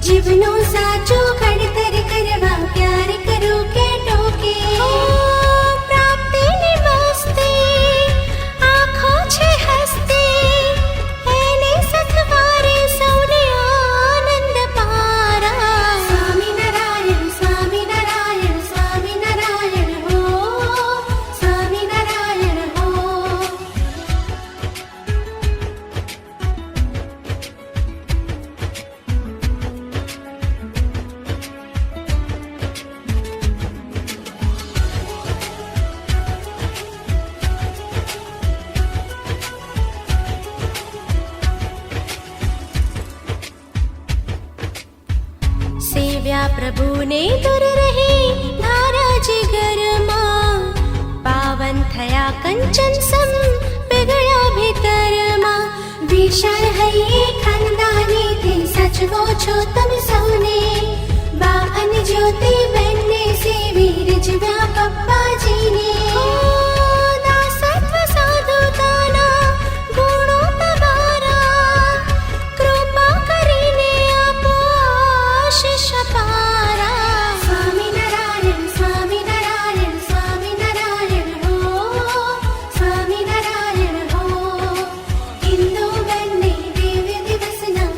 જીવનો સાચો ઘડતર કરવા પ્યાર કરો કે ટોકે. પ્રાપ્તિની મસ્તી આંખો છે હસ્તી, એને સથવારે સૌને આનંદ પારા. સ્વામિનારાયણ સ્વામિનારાયણ સ્વામિનારાયણ હો, સ્વામિનારાયણ હો. સેવ્યા પ્રભુને દૂર રહી ધારા જીગરમાં, પાવન થયા કંચન સમ પીગળ્યા ભીતરમાં. વિશાળ હૈયે ખાનદાનીથી સચવો છો તમે સૌને, બા અને જ્યોતિ બંને સેવી રીઝવ્યા પપ્પાજીને. દાસત્વ સાધુતાના ગુણો તમારા, કૃપા કરીને આપો આશીષ અપારા. સ્વામિનારાયણ સ્વામિનારાયણ સ્વામિનારાયણ હો, સ્વામિનારાયણ હો. હિન્દુ બંને દિવ્ય દિવસના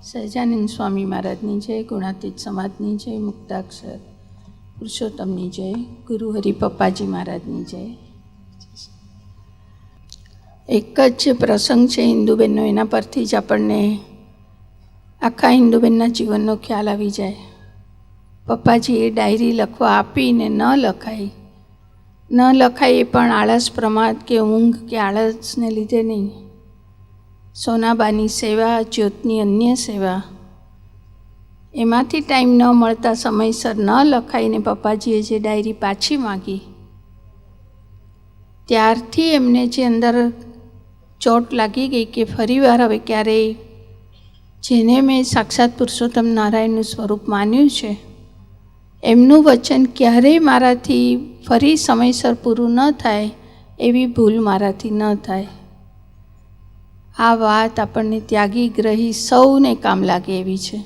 સહજાનંદ સ્વામી મહારાજની જય, ગુણાતીત સમાજની જય, મુક્તાક્ષર પુરુષોત્તમની જય, ગુરુ હરિ પપ્પાજી મહારાજની જય. એક જ પ્રસંગ છે હિન્દુબેનનો, એના પરથી જ આપણને આખા હિન્દુબેનના જીવનનો ખ્યાલ આવી જાય. પપ્પાજીએ ડાયરી લખવા આપીને ન લખાય એ પણ આળસ, પ્રમાદ કે ઊંઘ કે આળસને લીધે નહીં. સોનાબાની સેવા, જ્યોતની અન્ય સેવા, એમાંથી ટાઈમ ન મળતા સમયસર ન લખાઈને પપ્પાજીએ જે ડાયરી પાછી માગી, ત્યારથી એમને જે અંદર ચોટ લાગી ગઈ કે ફરીવાર હવે ક્યારેય જેને મેં સાક્ષાત પુરુષોત્તમ નારાયણનું સ્વરૂપ માન્યું છે એમનું વચન ક્યારેય મારાથી ફરી સમયસર પૂરું ન થાય, એવી ભૂલ મારાથી ન થાય. આ વાત આપણને ત્યાગી ગ્રહી સૌને કામ લાગે એવી છે.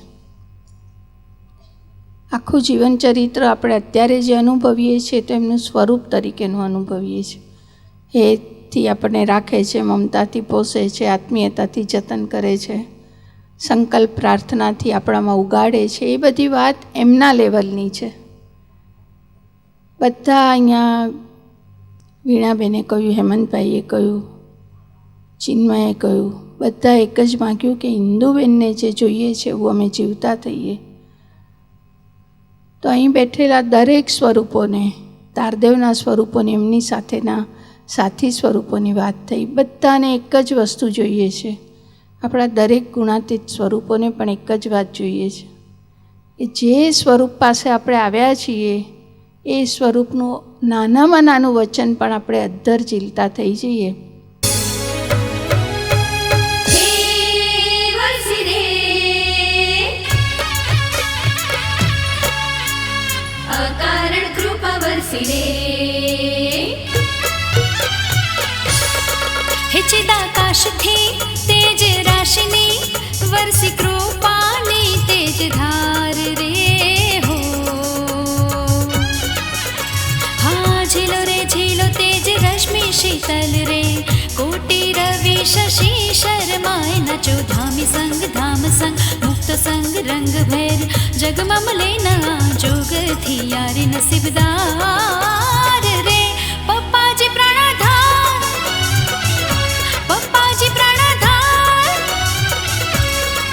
આખું જીવનચરિત્ર આપણે અત્યારે જે અનુભવીએ છીએ તો એમનું સ્વરૂપ તરીકેનું અનુભવીએ છીએ. એથી આપણને રાખે છે, મમતાથી પોષે છે, આત્મીયતાથી જતન કરે છે, સંકલ્પ પ્રાર્થનાથી આપણામાં ઉગાડે છે. એ બધી વાત એમના લેવલની છે. બધા અહીંયા વીણાબેને કહ્યું, હેમંતભાઈએ કહ્યું, ચિન્મયે કહ્યું, બધા એક જ માગ્યું કે હિન્દુબેનને જે જોઈએ છે એવું અમે જીવતા થઈએ. તો અહીં બેઠેલા દરેક સ્વરૂપોને, તારદેવના સ્વરૂપોને, એમની સાથેના સાથી સ્વરૂપોની વાત થઈ. બધાને એક જ વસ્તુ જોઈએ છે. આપણા દરેક ગુણાતીત સ્વરૂપોને પણ એક જ વાત જોઈએ છે કે જે સ્વરૂપ પાસે આપણે આવ્યા છીએ એ સ્વરૂપનું નાનામાં નાનું વચન પણ આપણે અદ્ધર ઝીલતા થઈ જઈએ. અકારણ કૃપા વરસી રે, હે ચિદાકાશથી તેજ રાશિની વરસી કૃપાની તેજ ધાર રે હો. હા ઝીલો રે ઝીલો તેજ રશ્મિ શીતલ રે, કોટી રવિ શશી શર્માય નાચો ધામી સંગ ધામ સંગ મુક્ત સંગ રંગ ભેર જગમમ લેના જોગથી યારી નસીબદાર રે. પપ્પાજી પ્રાણાધાર, પપ્પાજી પ્રાણાધાર,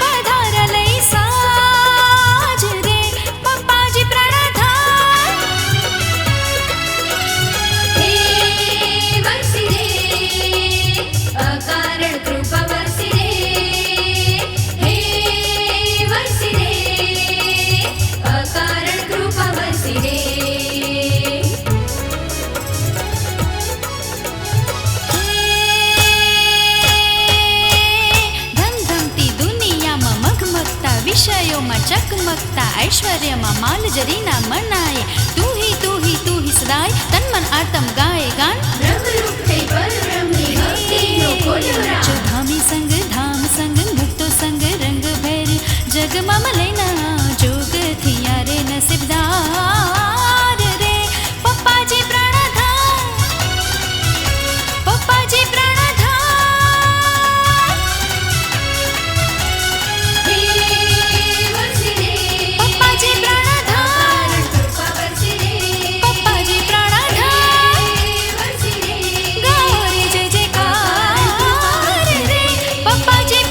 પધાર લઈ સાજ રે. પપ્પાજી પ્રાણાધાર, હે વરસી રે, અકારણ કૃપા વરસી રે, હે વરસી રે, અકારણ કૃપા વરસી રે. ધમધમતી દુનિયામાં મગમગતા વિષયોમાં ચકમકતા ઐશ્વર્યમાં માલજરીના મનાય તું હી સદાય તન મન આતમ ગાય ગાન બ્રહ્મરૂપ થઈ પરબ્રહ્મની ભક્તિનો કોડોરા ધામી સંગ ધામ સંગ મુક્તો સંગ રંગ ભેર જગમમ લેના જોગથી યારે નસીબદાર રે. પપ્પાજી પ્રાણાધાર, પપ્પાજી પ્રાણાધાર, હે વરસી રે, પપ્પાજી પ્રાણાધાર, કૃપા વરસી રે, પપ્પાજી પ્રાણાધાર, વરસી રે, ગાઓ રે જય જયકાર રે. પપ્પાજી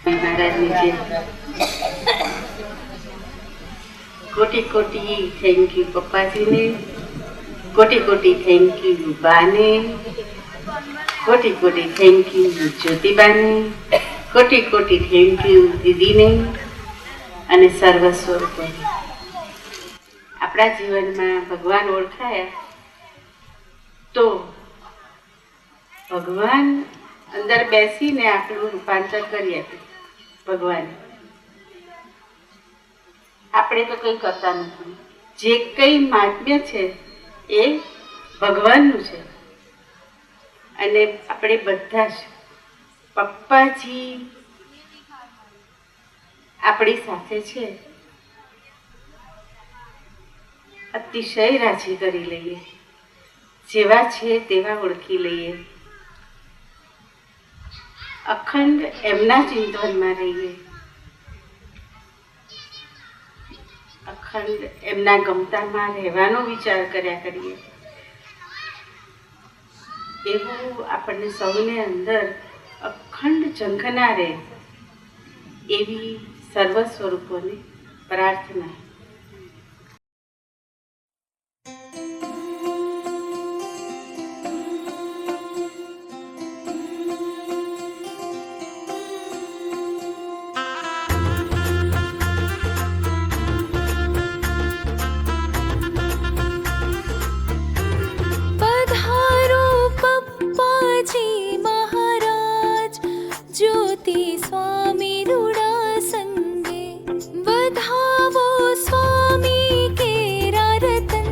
મહારાજની છે. કોટી કોટી થેન્ક યુ પપ્પાજીને, કોટી કોટી થેન્ક યુ બાને, કોટી કોટી થેન્ક યુ જ્યોતિબાને, કોટી કોટી થેન્ક યુ દીદીને અને સર્વ સ્વરૂપોને. આપણા જીવનમાં ભગવાન ઓળખાયા તો ભગવાન અંદર બેસીને આપણું રૂપાંતર કરી આપે. ભગવાન આપણે તો કંઈ કરતા નથી. જે કંઈ મહાત્મ્ય છે એ ભગવાનનું છે. અને આપણે બધા જ પપ્પાજી આપણી સાથે છે, અતિશય રાજી કરી લઈએ. જેવા છે તેવા ઓળખી લઈએ, અખંડ એમના ચિંતનમાં રહીએ, અખંડ એમના ગમતામાં રહેવાનો વિચાર કર્યા કરીએ, એવું આપણને સૌને અંદર અખંડ ઝંખનારે એવી સર્વ સ્વરૂપોની પ્રાર્થના. પધારો પપ્પાજી મહારાજ, જ્યોતિ સ્વામી રૂડા સંગે, વધાવો સ્વામી કેરા રતન,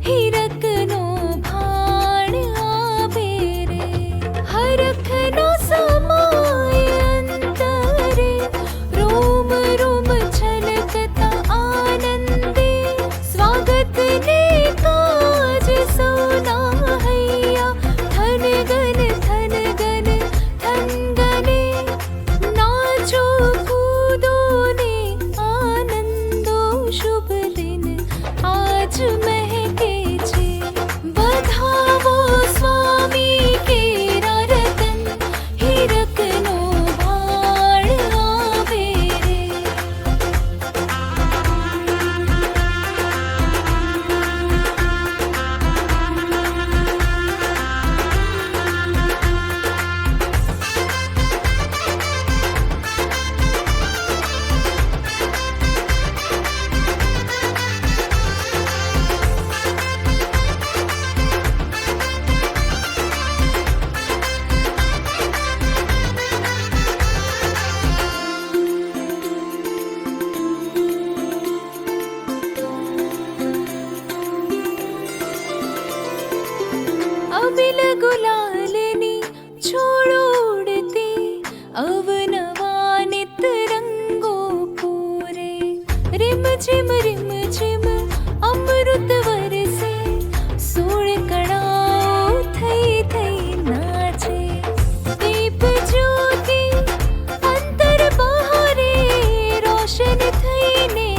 હીરકનો ભાણ આભે રે, હરખનો સમાય અંતરે, રોમ રોમ છલકતા આનંદે, સ્વાગતને કાજ સૌના હૈયા, થન ગન થન ગને, નાચો કૂદો ને આનંદો, શુભ દિન આજ મહેકે છે, વધાવો સ્વામી કેરા રતન, હીરકનો ભાણ આવે રે. અબિલ ગુલાલની છોડ ઉડતી, અવનવા નિત રંગો પૂરે, રીમ ઝિમ અમૃત વરસે, સોળ કણાઓ થઈ થઈ નાચે, દીપ જ્યોતિ અંતર બહારે, રોશન થઈને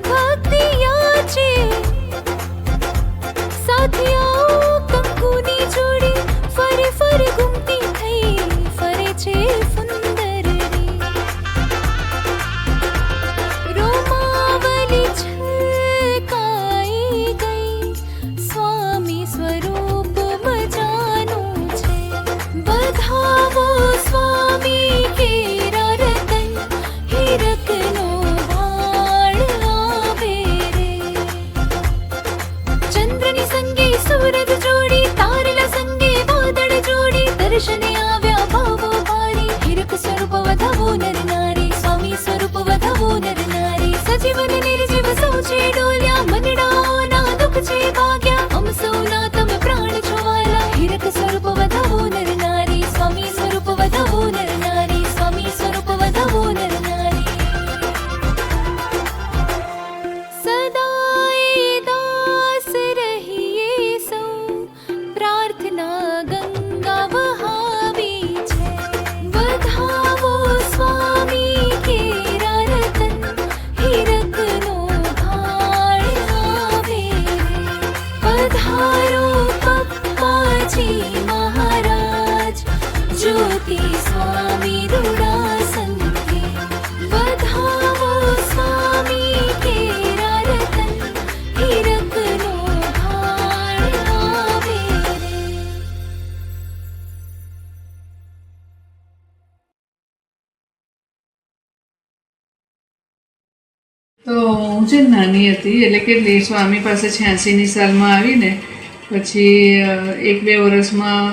ભક્તિ યાચે, સાથિયાઓ કંકુની જોડી, ફરે ફરે ઘૂમતી થઈ, ફરે છે સુંદરડી, રોમાવલી છલકાઈ ગઈ, સ્વામી સ્વરૂપ મજાનું છે, વધાવો સ્વામી કેરા રતન, હીરકનો ભાણ આવે રે. ચંદ્રની સંગે સૂરજ જોડી, તારલા સંગે વાદળ જોડી, દર્શને આવ્યા ભાવો ભારી, હીરક સ્વરૂપ વધાવો નર નારી, સ્વામી સ્વરૂપ વધાવો નર નારી, સજીવન નિર્જીવ સૌ છે ડોલ્યા, મનડાઓના દુઃખ છે ભાગ્યા, અમ સૌના તમે પ્રાણ છો વાલા, હીરક સ્વરૂપ વધાવો નર નારી, સ્વામી સ્વરૂપ વધાવો નર નારી, સ્વામી સ્વરૂપ વધાવો નર નારી. સદાય દાસ રહીએ સૌ, પ્રાર્થના ગંગા વહાવી છે, વધાવો સ્વામી કેરા રતન, હીરકનો ભાણ આવે રે, પધારો પપ્પાજી મહારાજ, જ્યોતિ સ્વામી રૂડા સંગે, વધાવો સ્વામી કેરા રતન, હીરકનો ભાણ આવે રે. તો હું છે ને નાની હતી, એટલે કે સ્વામી પાસે 86ની સાલમાં આવીને પછી 1-2 વર્ષમાં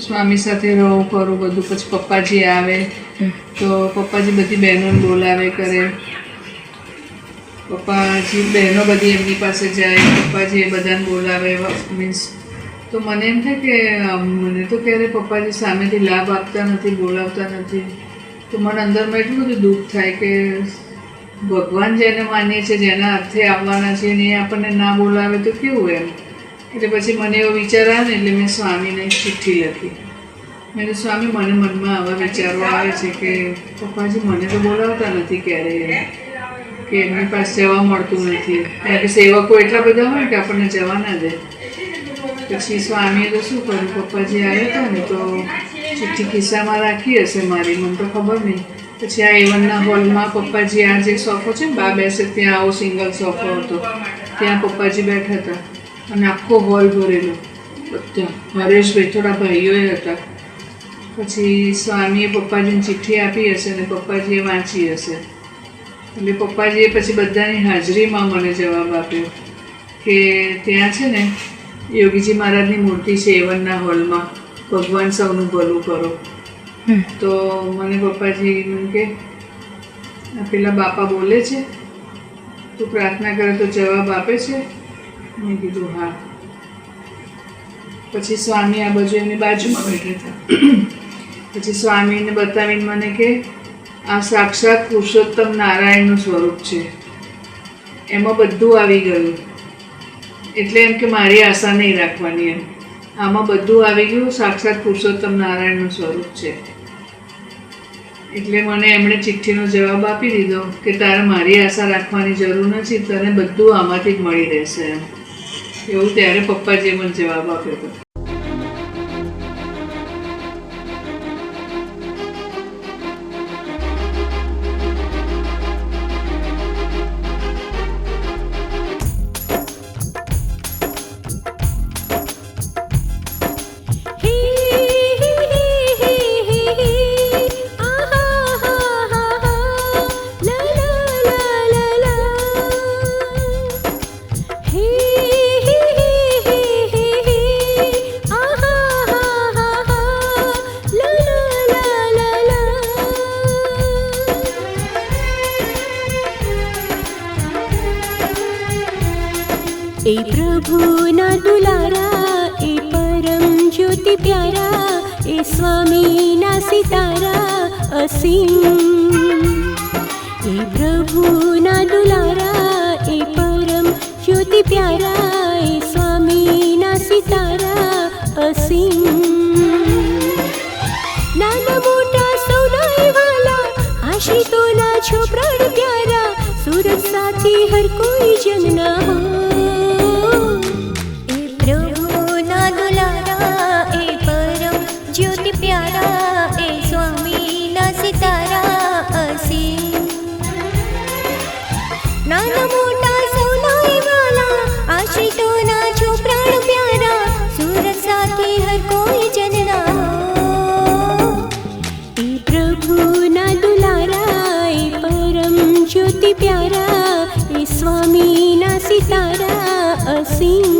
સ્વામી સાથે રહું કરું બધું, પછી પપ્પાજી આવે તો પપ્પાજી બધી બહેનોને બોલાવે કરે, પપ્પાજી બહેનો બધી એમની પાસે જાય, પપ્પાજી એ બધાને બોલાવે, મીન્સ તો મને એમ થાય કે મને તો ક્યારે પપ્પાજી સામેથી લાભ આપતા નથી, બોલાવતા નથી, તો મને અંદરમાં એટલું બધું દુઃખ થાય કે ભગવાન જેને માનીએ છીએ, જેના અર્થે આવવાના છે ને એ આપણને ના બોલાવે તો કેવું એમ. એટલે પછી મને એવો વિચાર આવે ને એટલે મેં સ્વામીને ચિઠ્ઠી લખી. મેં કીધું, સ્વામી મને મનમાં આવા વિચારો આવે છે કે પપ્પાજી મને તો બોલાવતા નથી ક્યારેય, કે એમની પાસે જવા મળતું નથી, કારણ કે સેવકો એટલા બધા હોય કે આપણને જવા ના દે. પછી સ્વામીએ તો શું કર્યું, પપ્પાજી આવ્યા હતા ને તો ચિઠ્ઠી ખિસ્સામાં રાખી હશે મારી, મને તો ખબર નહીં. પછી આ A1ના હોલમાં પપ્પાજી આ જે સોફો છે ને બા બેસે ત્યાં આવો સિંગલ સોફો હતો, ત્યાં પપ્પાજી બેઠા હતા અને આખો હોલ ભરેલો બધા હરેશભાઈ થોડા ભાઈઓએ હતા. પછી સ્વામીએ પપ્પાજીને ચિઠ્ઠી આપી હશે અને પપ્પાજીએ વાંચી હશે. એટલે પપ્પાજીએ પછી બધાની હાજરીમાં મને જવાબ આપ્યો કે ત્યાં છે ને યોગીજી મહારાજની મૂર્તિ છે A1ના હોલમાં, ભગવાન સૌનું ભલું કરો. તો મને પપ્પાજી કે આ પેલા બાપા બોલે છે, તું પ્રાર્થના કરે તો જવાબ આપે છે? મેં કીધું હા. પછી સ્વામી આ બાજુ એમની બાજુમાં બેઠા હતા. પછી સ્વામીને બતાવીને મને કે આ સાક્ષાત પુરુષોત્તમ નારાયણનું સ્વરૂપ છે, એમાં બધું આવી ગયું. એટલે એમ કે મારી આશા નહીં રાખવાની, એમ આમાં બધું આવી ગયું, સાક્ષાત પુરુષોત્તમ નારાયણનું સ્વરૂપ છે. એટલે મને એમણે ચિઠ્ઠીનો જવાબ આપી દીધો કે તારે મારી આશા રાખવાની જરૂર નથી, તને બધું આમાંથી જ મળી રહેશે એમ. એવું ત્યારે પપ્પાજીએ મને જવાબ આપ્યો હતો. ए प्रभु ना दुलारा, ए परम ज्योति प्यारा, ए स्वामी ना सितारा असीम. ए प्रभु ना दुलारा, ए परम ज्योति प्यारा, ए स्वामी ना सितारा असीम. नाना मोटा सौना वाला, आश्रितों છો પ્રાણ પ્યારા, સુરત સાથી હર કોઈ જન ના હો. એ પ્રભુના દુલારા, એ પરમ જ્યોતિ પ્યારા, એ સ્વામીના સિતારા અસીમ. નાના મોટા સૌના વાલા, આશ્રિતોના છો પ્રાણ પ્યારા, સુરત સાથી હર કોઈ જન ના હો. એ પ્રભુના દુલારા, એ પરમ જ્યોતિ પ્યારા, એ સ્વામીના સિતારા અસીમ.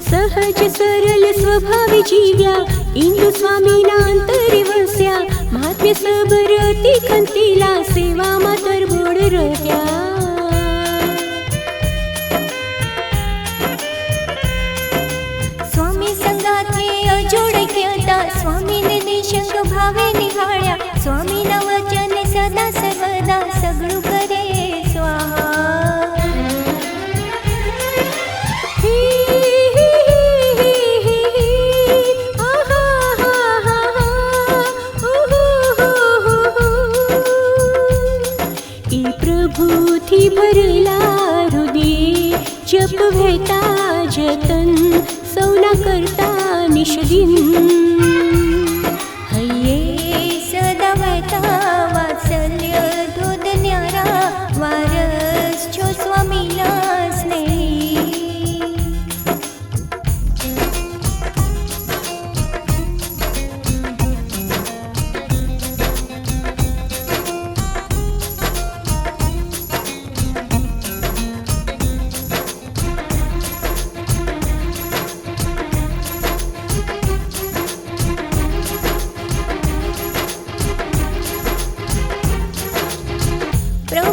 સહજ સરળ સ્વભાવે જીવ્યા, ઇન્દુ સ્વામીના અંતરે વસ્યા, મહાત્મ્ય સબર અતિ ખંતીલા, સેવામાં તરબોળ રહ્યા. સ્વામી સંગાથે અજોડ ક્યાતા, સ્વામીને નિશંક ભાવે નિહાળ્યા, સ્વામીના વચન સદા સર્વદા સગળું કરે સ્વાહા. પ્રભુથી ભરેલા હૃદય, જપ વહેતા જતન, સૌના કરતા નિષદિન. હૈયે સદા વહેતા વાત્સલ્ય ધોધ ન્યારા, વારસ છો સ્વામીના સ્નેહી.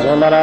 Sonaran,